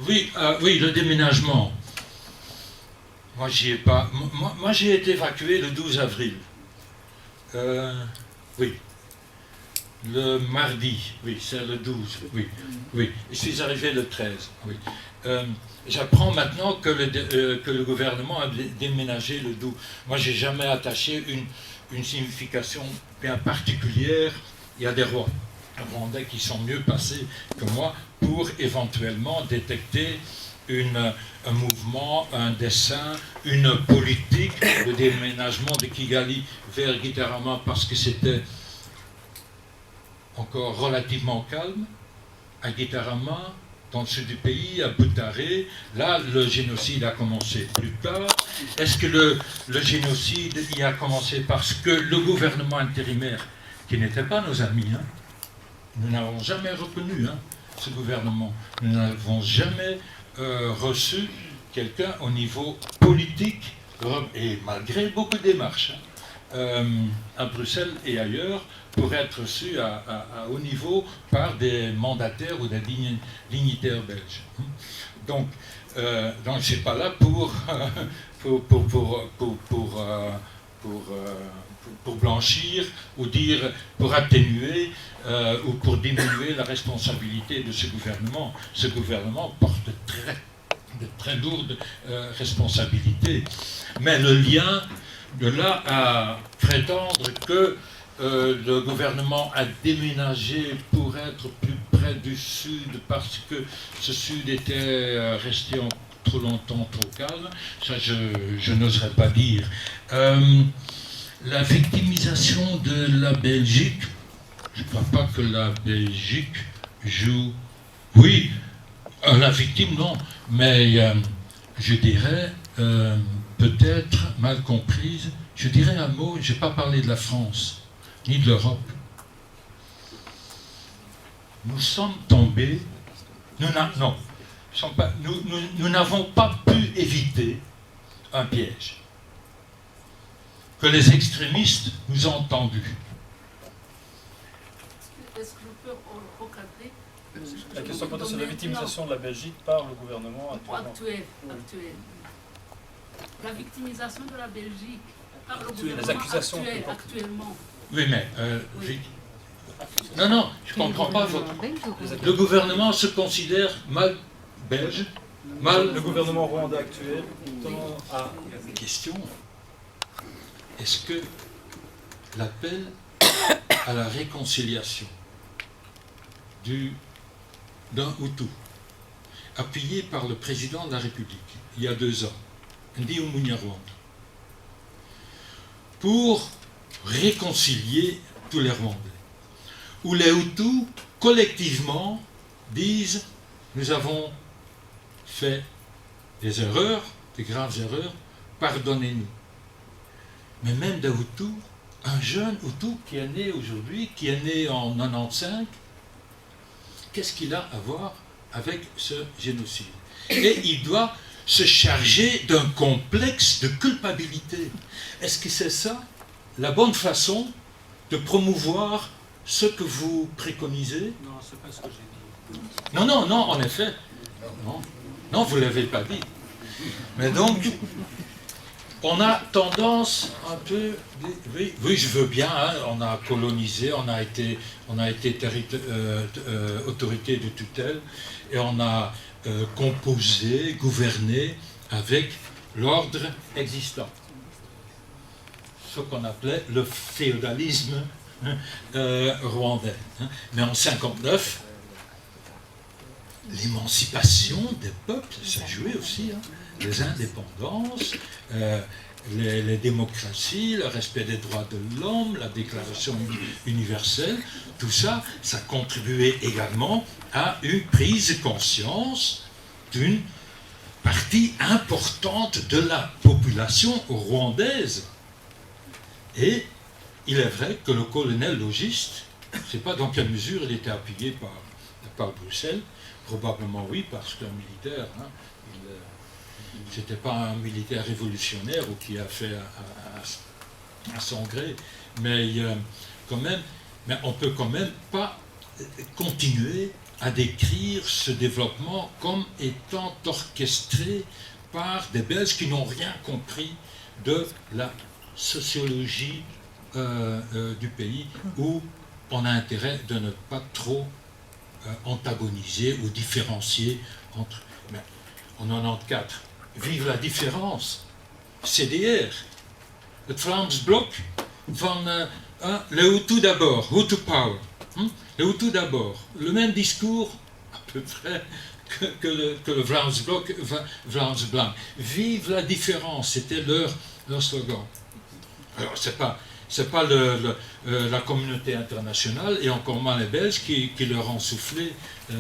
Oui, le déménagement. Moi, j'y ai pas. Moi, j'ai été évacué le 12 avril. Oui. Le mardi. Oui, c'est le 12. Oui. Je suis arrivé le 13. Oui. J'apprends maintenant que le gouvernement a déménagé le 12. Moi, j'ai jamais attaché une signification bien particulière. Il y a des Rwandais qui sont mieux passés que moi pour éventuellement détecter un mouvement, un dessin, une politique de déménagement de Kigali vers Gitarama parce que c'était encore relativement calme. À Gitarama, dans le sud du pays, à Butare, là, le génocide a commencé plus tard. Est-ce que le génocide y a commencé parce que le gouvernement intérimaire, qui n'étaient pas nos amis, hein. Nous n'avons jamais reconnu ce gouvernement. Nous n'avons jamais reçu quelqu'un au niveau politique, et malgré beaucoup de démarches à Bruxelles et ailleurs, pour être reçu à haut niveau par des mandataires ou des dignitaires belges. Donc je ne suis pas là pour blanchir ou dire pour atténuer ou pour diminuer la responsabilité de ce gouvernement. Ce gouvernement porte de très lourdes responsabilités. Mais le lien de là à prétendre que le gouvernement a déménagé pour être plus près du sud parce que ce sud était resté trop longtemps trop calme, ça je n'oserais pas dire. La victimisation de la Belgique, je ne crois pas que la Belgique joue... Oui, la victime, non, mais je dirais, peut-être mal comprise, je dirais un mot, je n'ai pas parlé de la France, ni de l'Europe. Nous sommes tombés, nous n'avons pas pu éviter un piège que les extrémistes nous ont tendu. Est-ce que je peux recadrer? La question portait sur la victimisation de la Belgique par le gouvernement actuel. La victimisation de la Belgique par le gouvernement les accusations actuellement. Oui, mais... Non, je ne comprends pas votre... Le gouvernement se considère mal belge, mal... Le gouvernement rwandais actuel tend à... Question. Est-ce que l'appel à la réconciliation d'un Hutu, appuyé par le président de la République, il y a 2 ans, Ndi Umunyarwanda, pour réconcilier tous les Rwandais, où les Hutus, collectivement, disent « Nous avons fait des erreurs, des graves erreurs, pardonnez-nous ». Mais même des Hutus, un jeune Hutu qui est né aujourd'hui, qui est né en 95, qu'est-ce qu'il a à voir avec ce génocide? Et il doit se charger d'un complexe de culpabilité. Est-ce que c'est ça la bonne façon de promouvoir ce que vous préconisez? Non, c'est pas ce que j'ai dit. Non, en effet. Non, vous ne l'avez pas dit. Mais donc, on a tendance un peu... Oui, je veux bien, hein, on a colonisé, on a été autorité de tutelle, et on a composé, gouverné avec l'ordre existant. Ce qu'on appelait le féodalisme rwandais. Hein. Mais en 1959, l'émancipation des peuples, ça jouait aussi, hein. Les indépendances, les démocraties, le respect des droits de l'homme, la déclaration universelle, tout ça, ça contribuait également à une prise de conscience d'une partie importante de la population rwandaise. Et il est vrai que le colonel logiste, je ne sais pas dans quelle mesure il était appuyé par Bruxelles, probablement oui, parce qu'un militaire, hein, c'était pas un militaire révolutionnaire ou qui a fait à son gré, mais quand même, mais on peut quand même pas continuer à décrire ce développement comme étant orchestré par des Belges qui n'ont rien compris de la sociologie du pays, où on a intérêt de ne pas trop antagoniser ou différencier entre... Mais en 1994, vive la différence, CDR, het Vlaams Blok van le Hutu d'abord, Hutu Power, le Hutu d'abord, le même discours à peu près que le Vlaams Blok, Vlaams Blanc. Vive la différence, c'était leur slogan. Alors c'est pas la communauté internationale et encore moins les Belges qui leur ont soufflé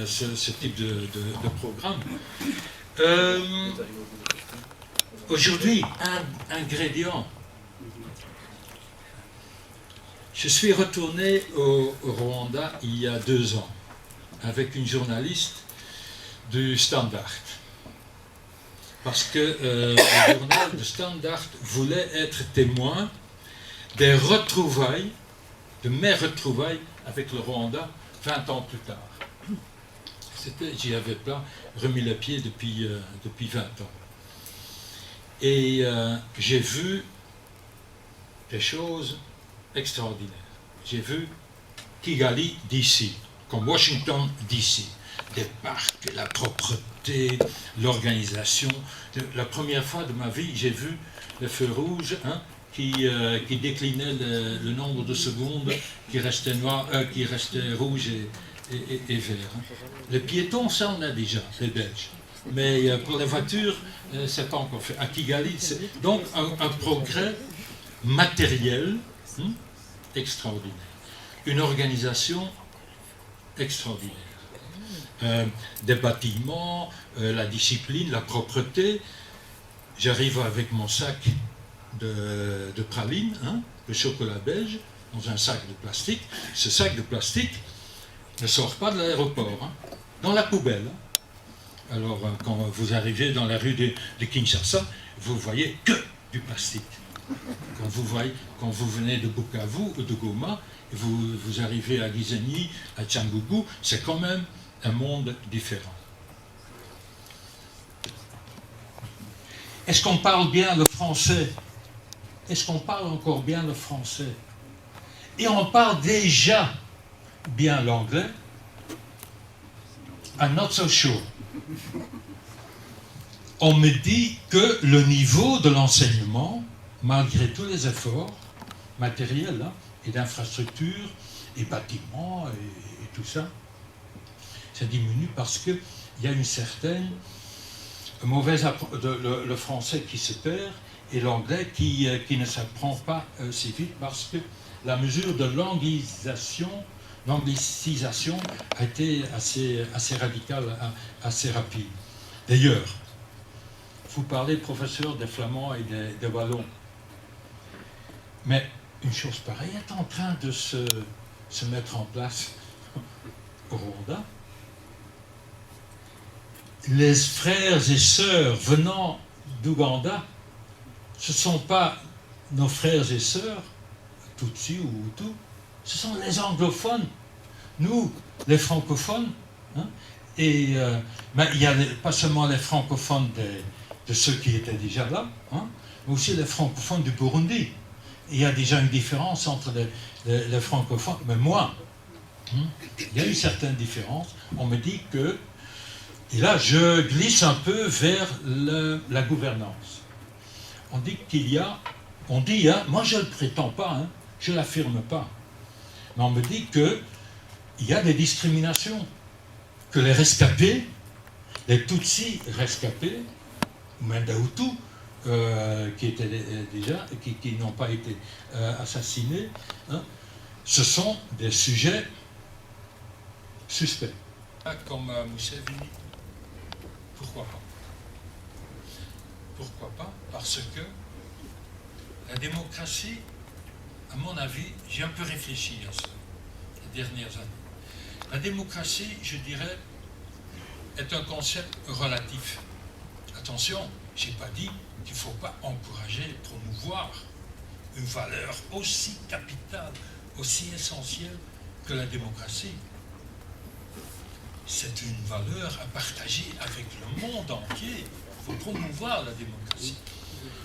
ce type de programme. Aujourd'hui, un ingrédient. Je suis retourné au Rwanda il y a 2 ans avec une journaliste du Standard. Parce que le journal du Standard voulait être témoin des retrouvailles, de mes retrouvailles avec le Rwanda 20 ans plus tard. J'y avais pas remis les pieds depuis 20 ans. Et j'ai vu des choses extraordinaires. J'ai vu Kigali DC, comme Washington DC, des parcs, la propreté, l'organisation. La première fois de ma vie, j'ai vu le feu rouge, hein, qui déclinait le nombre de secondes qui restait rouge et vert. Hein. Les piétons, ça on a déjà, les Belges. Mais pour les voitures, c'est pas encore fait. À Kigali, c'est donc un progrès matériel extraordinaire, une organisation extraordinaire. Des bâtiments, la discipline, la propreté. J'arrive avec mon sac de pralines, de chocolat belge, dans un sac de plastique. Ce sac de plastique ne sort pas de l'aéroport, dans la poubelle. Alors, quand vous arrivez dans la rue de Kinshasa, vous voyez que du plastique. Quand vous venez de Bukavu ou de Goma, vous arrivez à Gisenyi, à Tchangougou, c'est quand même un monde différent. Est-ce qu'on parle bien le français? Est-ce qu'on parle encore bien le français? Et on parle déjà bien l'anglais? I'm not so sure. On me dit que le niveau de l'enseignement, malgré tous les efforts matériels et d'infrastructures et bâtiments et tout ça, ça diminue parce qu'il y a une certaine mauvaise le français qui se perd et l'anglais qui ne s'apprend pas si vite parce que la mesure de l'anglicisation a été assez radicale, assez rapide. D'ailleurs, vous parlez, professeur, des Flamands et des Wallons. Mais une chose pareille est en train de se mettre en place au Rwanda. Les frères et sœurs venant d'Ouganda, ce ne sont pas nos frères et sœurs, Tutsi ou Hutu, ce sont les anglophones, nous, les francophones, et mais il n'y a pas seulement les francophones de ceux qui étaient déjà là, mais aussi les francophones du Burundi. Il y a déjà une différence entre les francophones, mais moi, il y a une certaine différence. On me dit que, et là je glisse un peu vers la gouvernance. On dit qu'il y a, moi je ne le prétends pas, je ne l'affirme pas, mais on me dit qu'il y a des discriminations, que les rescapés, les Tutsis rescapés, ou même des Hutus, qui étaient déjà, qui n'ont pas été assassinés, ce sont des sujets suspects. Comme Museveni. Pourquoi pas? Pourquoi pas? Parce que la démocratie, à mon avis, j'ai un peu réfléchi à ça les dernières années. La démocratie, je dirais, est un concept relatif. Attention, je n'ai pas dit qu'il ne faut pas encourager, promouvoir une valeur aussi capitale, aussi essentielle que la démocratie. C'est une valeur à partager avec le monde entier. Il faut promouvoir la démocratie.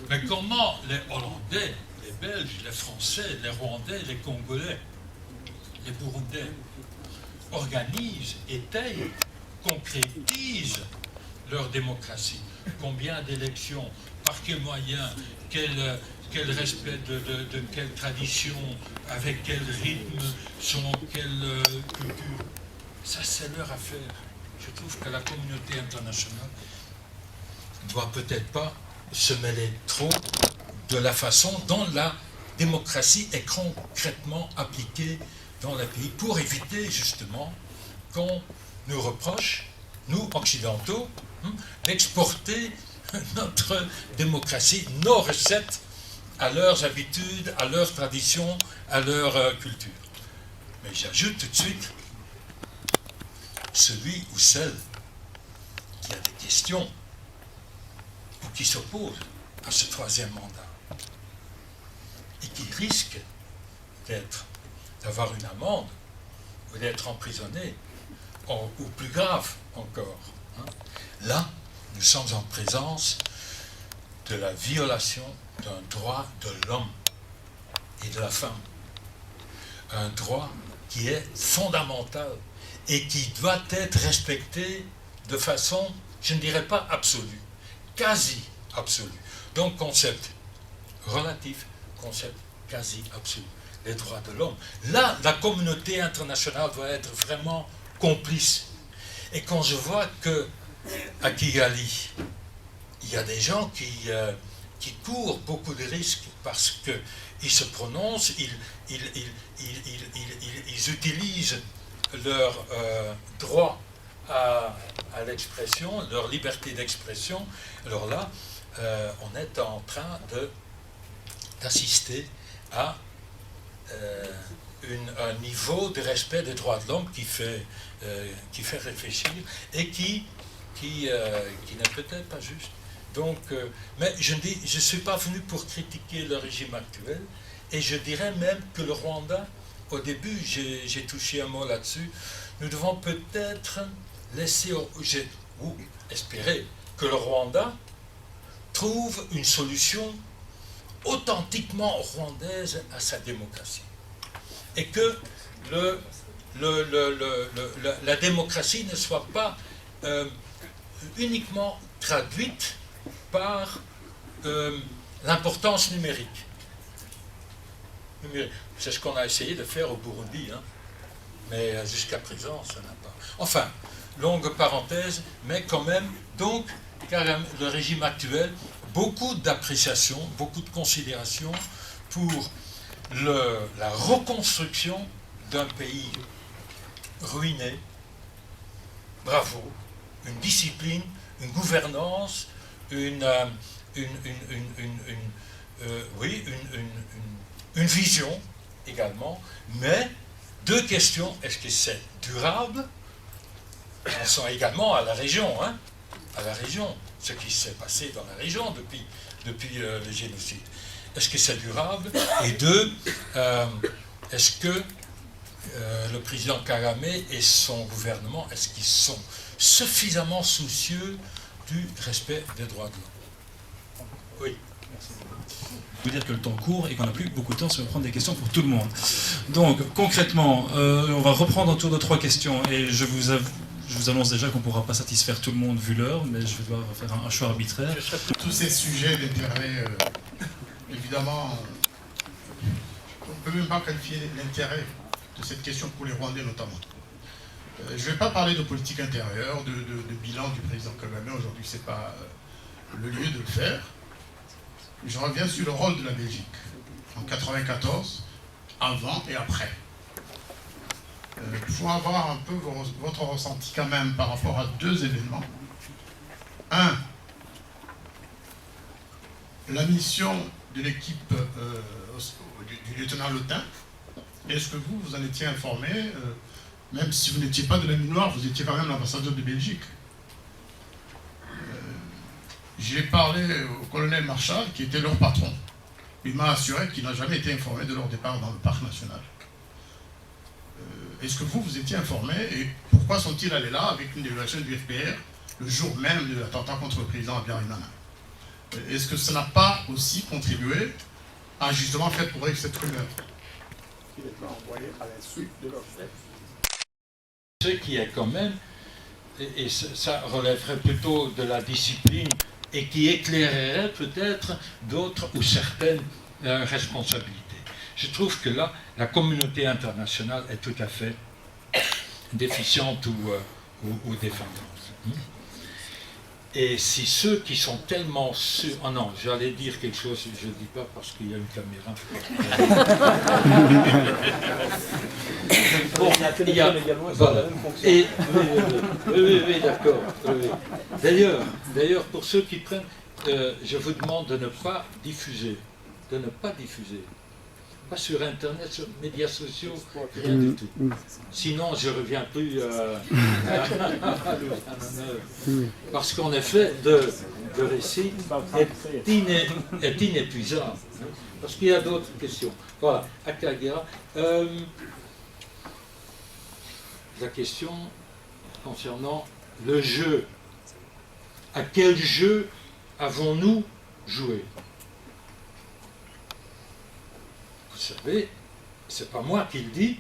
Mais comment les Hollandais, les Belges, les Français, les Rwandais, les Congolais, les Burundais organisent, étayent, concrétisent leur démocratie? Combien d'élections? Par quels moyens? Quel respect de quelle tradition? Avec quel rythme? Selon quelle culture? Ça, c'est leur affaire. Je trouve que la communauté internationale ne doit peut-être pas se mêler trop de la façon dont la démocratie est concrètement appliquée dans les pays, pour éviter justement qu'on nous reproche, nous occidentaux, d'exporter notre démocratie, nos recettes, à leurs habitudes, à leurs traditions, à leur culture. Mais j'ajoute tout de suite, celui ou celle qui a des questions ou qui s'oppose à ce troisième mandat et qui risque d'avoir une amende ou d'être emprisonné, ou plus grave encore. Là, nous sommes en présence de la violation d'un droit de l'homme et de la femme. Un droit qui est fondamental et qui doit être respecté de façon, je ne dirais pas absolue, quasi absolue. Donc concept relatif, concept quasi absolu. Les droits de l'homme. Là, la communauté internationale doit être vraiment complice. Et quand je vois qu'à Kigali, il y a des gens qui courent beaucoup de risques parce qu'ils se prononcent, ils utilisent leur droit à l'expression, leur liberté d'expression. Alors là, on est en train d'assister à un niveau de respect des droits de l'homme qui fait réfléchir et qui n'est peut-être pas juste. Donc, mais je ne suis pas venu pour critiquer le régime actuel, et je dirais même que le Rwanda, au début, j'ai touché un mot là-dessus, nous devons peut-être laisser, ou espérer que le Rwanda trouve une solution authentiquement rwandaise à sa démocratie. Et que la démocratie ne soit pas uniquement traduite par l'importance numérique. C'est ce qu'on a essayé de faire au Burundi, hein. Mais jusqu'à présent, ça n'a pas. Enfin, longue parenthèse, mais quand même, donc, car le régime actuel, beaucoup d'appréciation, beaucoup de considération pour la reconstruction d'un pays ruiné. Bravo, une discipline, une gouvernance, une vision également, mais deux questions: est-ce que c'est durable? Pensons également à la région, hein, à la région, ce qui s'est passé dans la région depuis le génocide. Est-ce que c'est durable? Et deux, est-ce que le président Kagame et son gouvernement, est-ce qu'ils sont suffisamment soucieux du respect des droits de l'homme? Oui. Je veux dire que le temps court et qu'on n'a plus beaucoup de temps, si on va prendre des questions pour tout le monde. Donc, concrètement, on va reprendre un tour de 3 questions, et je vous annonce déjà qu'on ne pourra pas satisfaire tout le monde vu l'heure, mais je vais devoir faire un choix arbitraire. Tous ces sujets d'intérêt, évidemment, on ne peut même pas qualifier l'intérêt de cette question pour les Rwandais notamment. Je ne vais pas parler de politique intérieure, de bilan du président Kagame, aujourd'hui ce n'est pas le lieu de le faire. Je reviens sur le rôle de la Belgique en 1994, avant et après. Il faut avoir un peu votre ressenti quand même par rapport à 2 événements. Un, la mission de l'équipe du lieutenant Lotin. Est-ce que vous en étiez informé, même si vous n'étiez pas de la nuit noire, vous étiez quand même l'ambassadeur de Belgique. J'ai parlé au colonel Marshall, qui était leur patron. Il m'a assuré qu'il n'a jamais été informé de leur départ dans le parc national. Est-ce que vous étiez informé, et pourquoi sont-ils allés là avec une délégation du FPR le jour même de l'attentat contre le président Habyarimana? Est-ce que ça n'a pas aussi contribué à justement faire courir cette rumeur? Il est envoyé à la suite de leur chef. Ce qui est quand même, et ça relèverait plutôt de la discipline, et qui éclairerait peut-être d'autres ou certaines responsabilités. Je trouve que là, la communauté internationale est tout à fait déficiente ou défaillante. Et si ceux qui sont tellement sûrs... Oh non, j'allais dire quelque chose, je ne le dis pas parce qu'il y a une caméra. Bon, il y a... Voilà. Et... Oui, d'accord. D'ailleurs, pour ceux qui prennent, je vous demande de ne pas diffuser. De ne pas diffuser. Pas sur Internet, sur les médias sociaux, rien du tout. Sinon, je ne reviens plus parce qu'en effet, de récit est inépuisable. Parce qu'il y a d'autres questions. Voilà, Akagera. La question concernant le jeu. À quel jeu avons-nous joué? Vous savez, c'est pas moi qui le dis.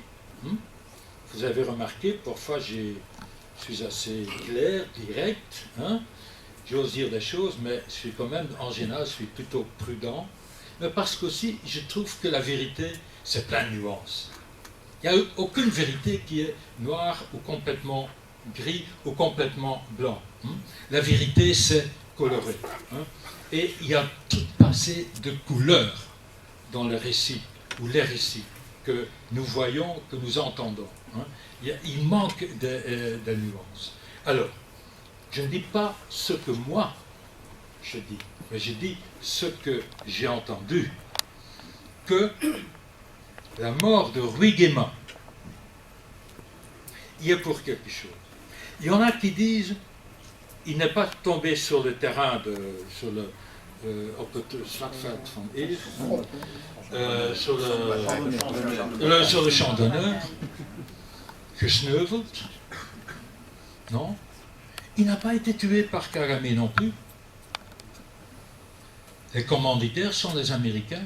Vous avez remarqué, parfois je suis assez clair, direct. J'ose dire des choses, mais je suis quand même, en général, je suis plutôt prudent. Mais parce qu'aussi, je trouve que la vérité, c'est plein de nuances. Il n'y a aucune vérité qui est noire ou complètement gris ou complètement blanc. La vérité, c'est coloré. Hein. Et il y a tout assez de couleurs dans le récit, ou les récits, que nous voyons, que nous entendons. Hein. Il manque de nuances. Alors, je ne dis pas ce que moi je dis, mais je dis ce que j'ai entendu, que la mort de Rwigema y est pour quelque chose. Il y en a qui disent il n'est pas tombé sur le terrain, sur le slagveld van Eer, sur le champ d'honneur, gesneuveld. Non. Il n'a pas été tué par Kagame non plus. Les commanditaires sont les Américains.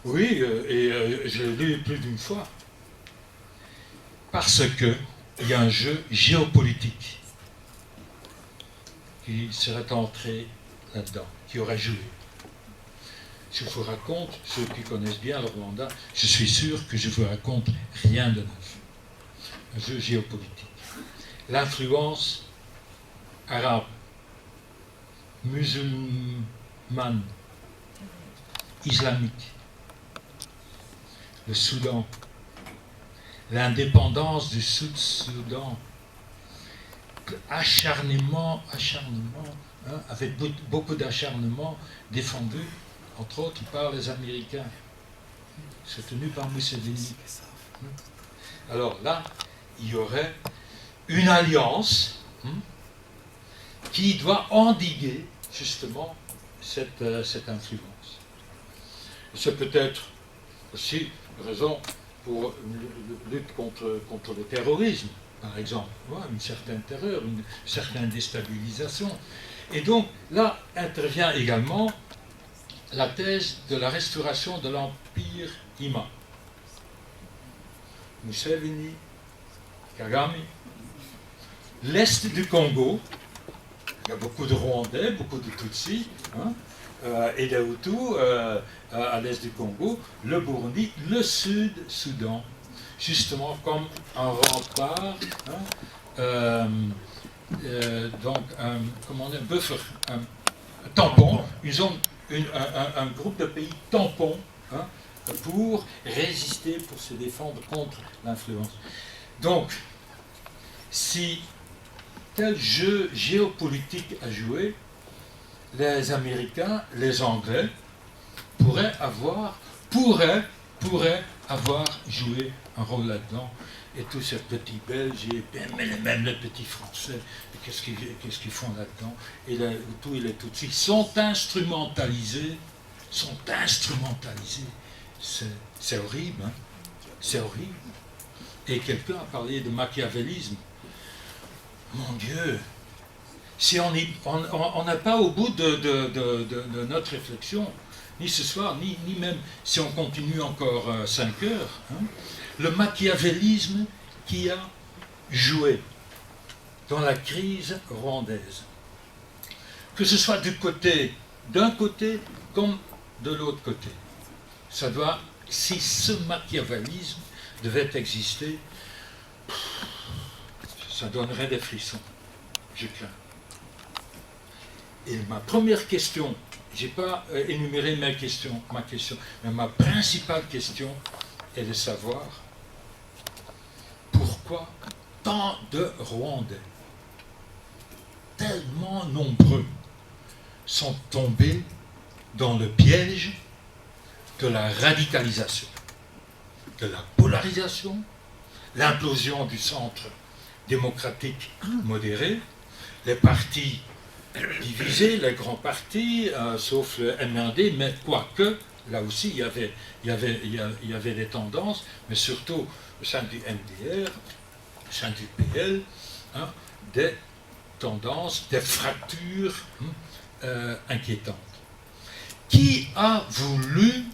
Oui, je l'ai lu plus d'une fois. Parce qu'il y a un jeu géopolitique qui serait entré là-dedans, qui aurait joué. Je vous raconte, ceux qui connaissent bien le Rwanda, je suis sûr que je vous raconte rien de neuf. Un jeu géopolitique. L'influence arabe, musulmane, islamique, le Soudan, l'indépendance du Sud-Soudan, acharnement, hein, avec beaucoup d'acharnement défendu, entre autres par les Américains, soutenu par Museveni. Alors là, il y aurait une alliance qui doit endiguer justement cette influence. C'est peut-être aussi raison pour une lutte contre le terrorisme, par exemple, une certaine terreur, une certaine déstabilisation. Et donc là intervient également la thèse de la restauration de l'empire Ima. Museveni, Kagame, l'Est du Congo, il y a beaucoup de Rwandais, beaucoup de Tutsis, hein, et des Hutus à l'Est du Congo, le Burundi, le Sud-Soudan, justement comme un rempart, hein, donc comment on dit, un buffer, un tampon, une zone, un groupe de pays tampons, hein, pour résister, pour se défendre contre l'influence. Donc, si tel jeu géopolitique a joué, les Américains, les Anglais pourraient avoir joué un rôle là-dedans. Et tous ces petits Belges, et même les petits Français, qu'est-ce qu'ils font là-dedans? Et les Hutus et les Tutsis sont instrumentalisés. C'est horrible, hein? C'est horrible. Et quelqu'un a parlé de machiavélisme. Mon Dieu, si on n'est pas au bout de notre réflexion, ni ce soir, ni même si on continue encore 5 heures, hein, le machiavélisme qui a joué dans la crise rwandaise, que ce soit d'un côté comme de l'autre côté, ça doit, si ce machiavélisme devait exister, ça donnerait des frissons, je crains. Et ma première question, je n'ai pas énuméré ma question, mais ma principale question est de savoir pourquoi tant de Rwandais, tellement nombreux, sont tombés dans le piège de la radicalisation, de la polarisation, l'implosion du centre démocratique modéré, les partis divisés, les grands partis, sauf le MRD, mais quoique, là aussi, il y avait des tendances, mais surtout au sein du MDR, au sein du PL, hein, des tendances, des fractures inquiétantes. Qui a voulu,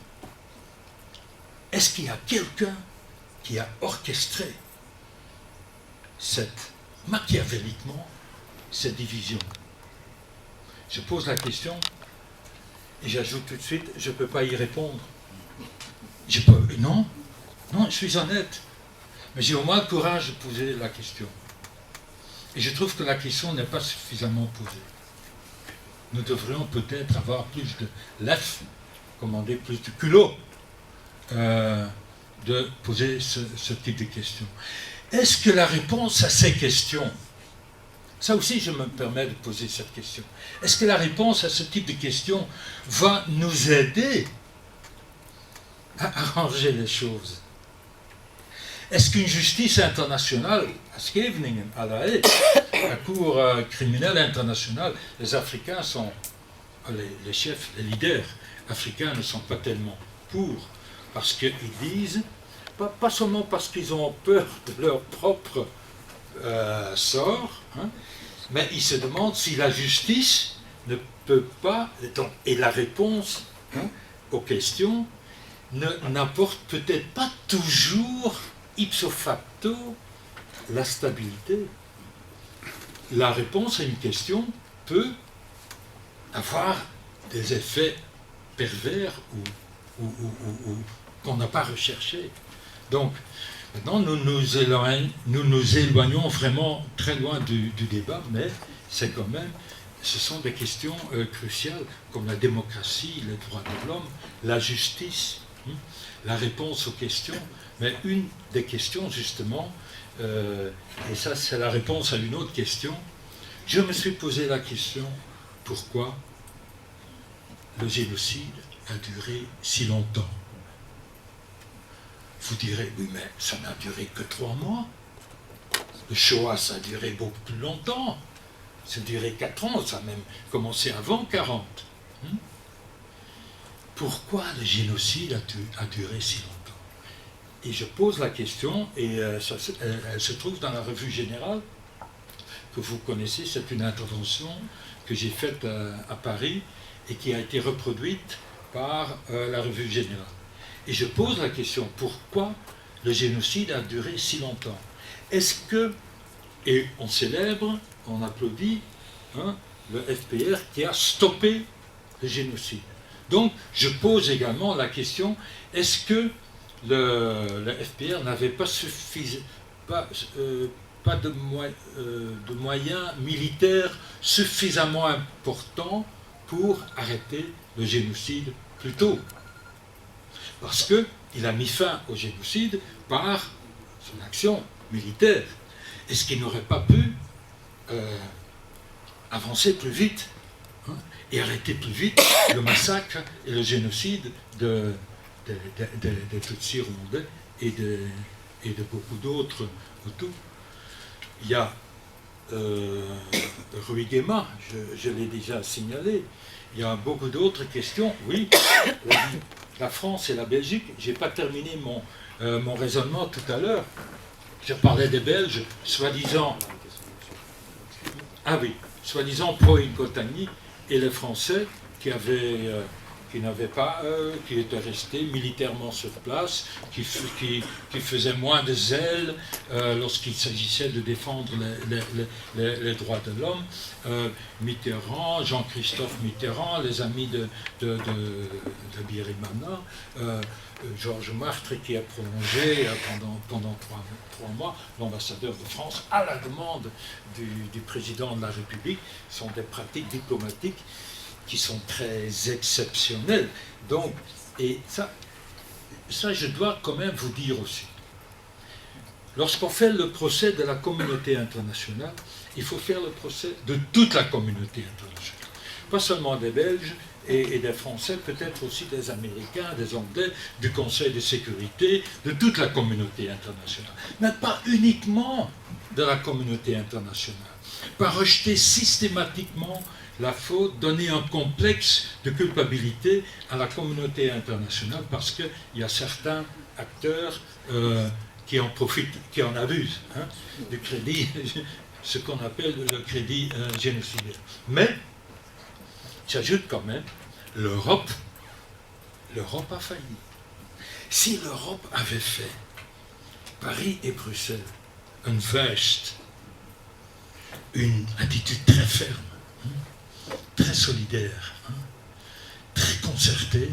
est-ce qu'il y a quelqu'un qui a orchestré machiavéliquement cette division? Je pose la question et j'ajoute tout de suite, je ne peux pas y répondre. Non, je suis honnête, mais j'ai au moins le courage de poser la question. Et je trouve que la question n'est pas suffisamment posée. Nous devrions peut-être avoir plus de lef, comment dire, plus de culot de poser ce type de questions. Est-ce que la réponse à ces questions, ça aussi je me permets de poser cette question, est-ce que la réponse à ce type de questions va nous aider à arranger les choses? Est-ce qu'une justice internationale, à Scheveningen, à La Haye, la Cour criminelle internationale, les Africains sont, les chefs, les leaders africains ne sont pas tellement pour, parce qu'ils disent, pas seulement parce qu'ils ont peur de leur propre sort, hein, mais ils se demandent si la justice ne peut pas, et la réponse aux questions n'apporte peut-être pas toujours ipso facto la stabilité. La réponse à une question peut avoir des effets pervers ou qu'on n'a pas recherchés. Donc, maintenant, nous nous éloignons vraiment très loin du débat, mais c'est quand même, ce sont des questions cruciales comme la démocratie, les droits de l'homme, la justice, la réponse aux questions. Mais une des questions, justement, et ça c'est la réponse à une autre question, je me suis posé la question, pourquoi le génocide a duré si longtemps? Vous direz, oui, mais ça n'a duré que 3 mois. Le Shoah, ça a duré beaucoup plus longtemps. Ça a duré 4 ans, ça a même commencé avant 40. Pourquoi le génocide a duré si longtemps? Et je pose la question, et elle se trouve dans la Revue Générale, que vous connaissez, c'est une intervention que j'ai faite à Paris, et qui a été reproduite par la Revue Générale. Et je pose la question, pourquoi le génocide a duré si longtemps? Est-ce que, et on célèbre, on applaudit, le FPR qui a stoppé le génocide. Donc, je pose également la question, est-ce que le FPR n'avait pas de moyens militaires suffisamment importants pour arrêter le génocide plus tôt? Parce qu'il a mis fin au génocide par son action militaire. Est-ce qu'il n'aurait pas pu avancer plus vite et arrêter plus vite le massacre et le génocide des Tutsis rwandais et de beaucoup d'autres Hutus? Il y a Rwigema, je l'ai déjà signalé. Il y a beaucoup d'autres questions. Oui, la France et la Belgique, je n'ai pas terminé mon raisonnement tout à l'heure. Je parlais des Belges, soi-disant pro-Inkotagny, et les Français qui étaient restés militairement sur place, qui faisaient moins de zèle lorsqu'il s'agissait de défendre les droits de l'homme. Mitterrand, Jean-Christophe Mitterrand, les amis de Birimana, Georges Martre qui a prolongé pendant 3 mois l'ambassadeur de France à la demande du président de la République. Ce sont des pratiques diplomatiques qui sont très exceptionnelles. Donc, et ça je dois quand même vous dire aussi. Lorsqu'on fait le procès de la communauté internationale, il faut faire le procès de toute la communauté internationale. Pas seulement des Belges et des Français, peut-être aussi des Américains, des Anglais, du Conseil de sécurité, de toute la communauté internationale. Mais pas uniquement de la communauté internationale. Pas rejeter systématiquement la faute, donner un complexe de culpabilité à la communauté internationale parce qu'il y a certains acteurs qui en profitent, qui en abusent du crédit, ce qu'on appelle le crédit génocidaire. Mais, j'ajoute quand même, l'Europe a failli. Si l'Europe avait fait, Paris et Bruxelles, une veste, une attitude très ferme, très solidaire, très concertée,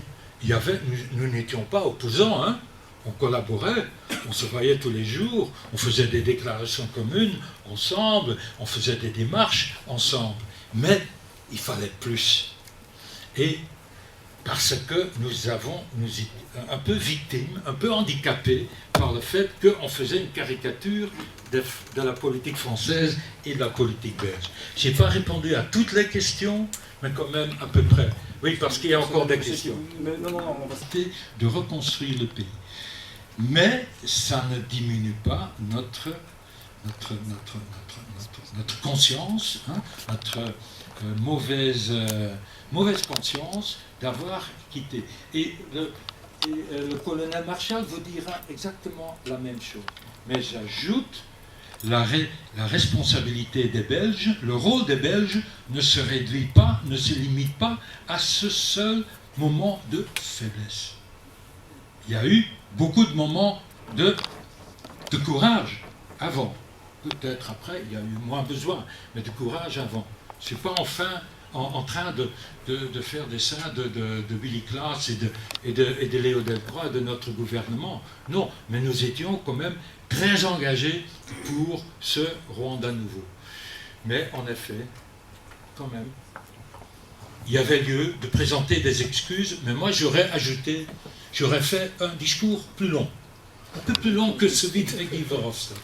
nous n'étions pas opposants on collaborait, on se voyait tous les jours, on faisait des déclarations communes ensemble, on faisait des démarches ensemble. Mais il fallait plus. Et parce que nous étions un peu victimes, un peu handicapés par le fait qu'on faisait une caricature de la politique française et de la politique belge. Je n'ai pas répondu à toutes les questions, mais quand même à peu près. Oui, parce qu'il y a encore des questions. Non, on va... De reconstruire le pays. Mais ça ne diminue pas notre conscience, hein, notre mauvaise conscience d'avoir quitté. Et le colonel Marshall vous dira exactement la même chose. Mais j'ajoute, la responsabilité des Belges, le rôle des Belges ne se réduit pas, ne se limite pas à ce seul moment de faiblesse. Il y a eu beaucoup de moments de courage avant. Peut-être après, il y a eu moins besoin, mais de courage avant. Je ne suis pas en train de faire des seins de Willy Klaas et de Léo Delcroix, de notre gouvernement. Non, mais nous étions quand même très engagés pour ce Rwanda nouveau. Mais en effet, quand même, il y avait lieu de présenter des excuses, mais moi j'aurais fait un discours plus long, un peu plus long que celui de Guy Verhofstadt.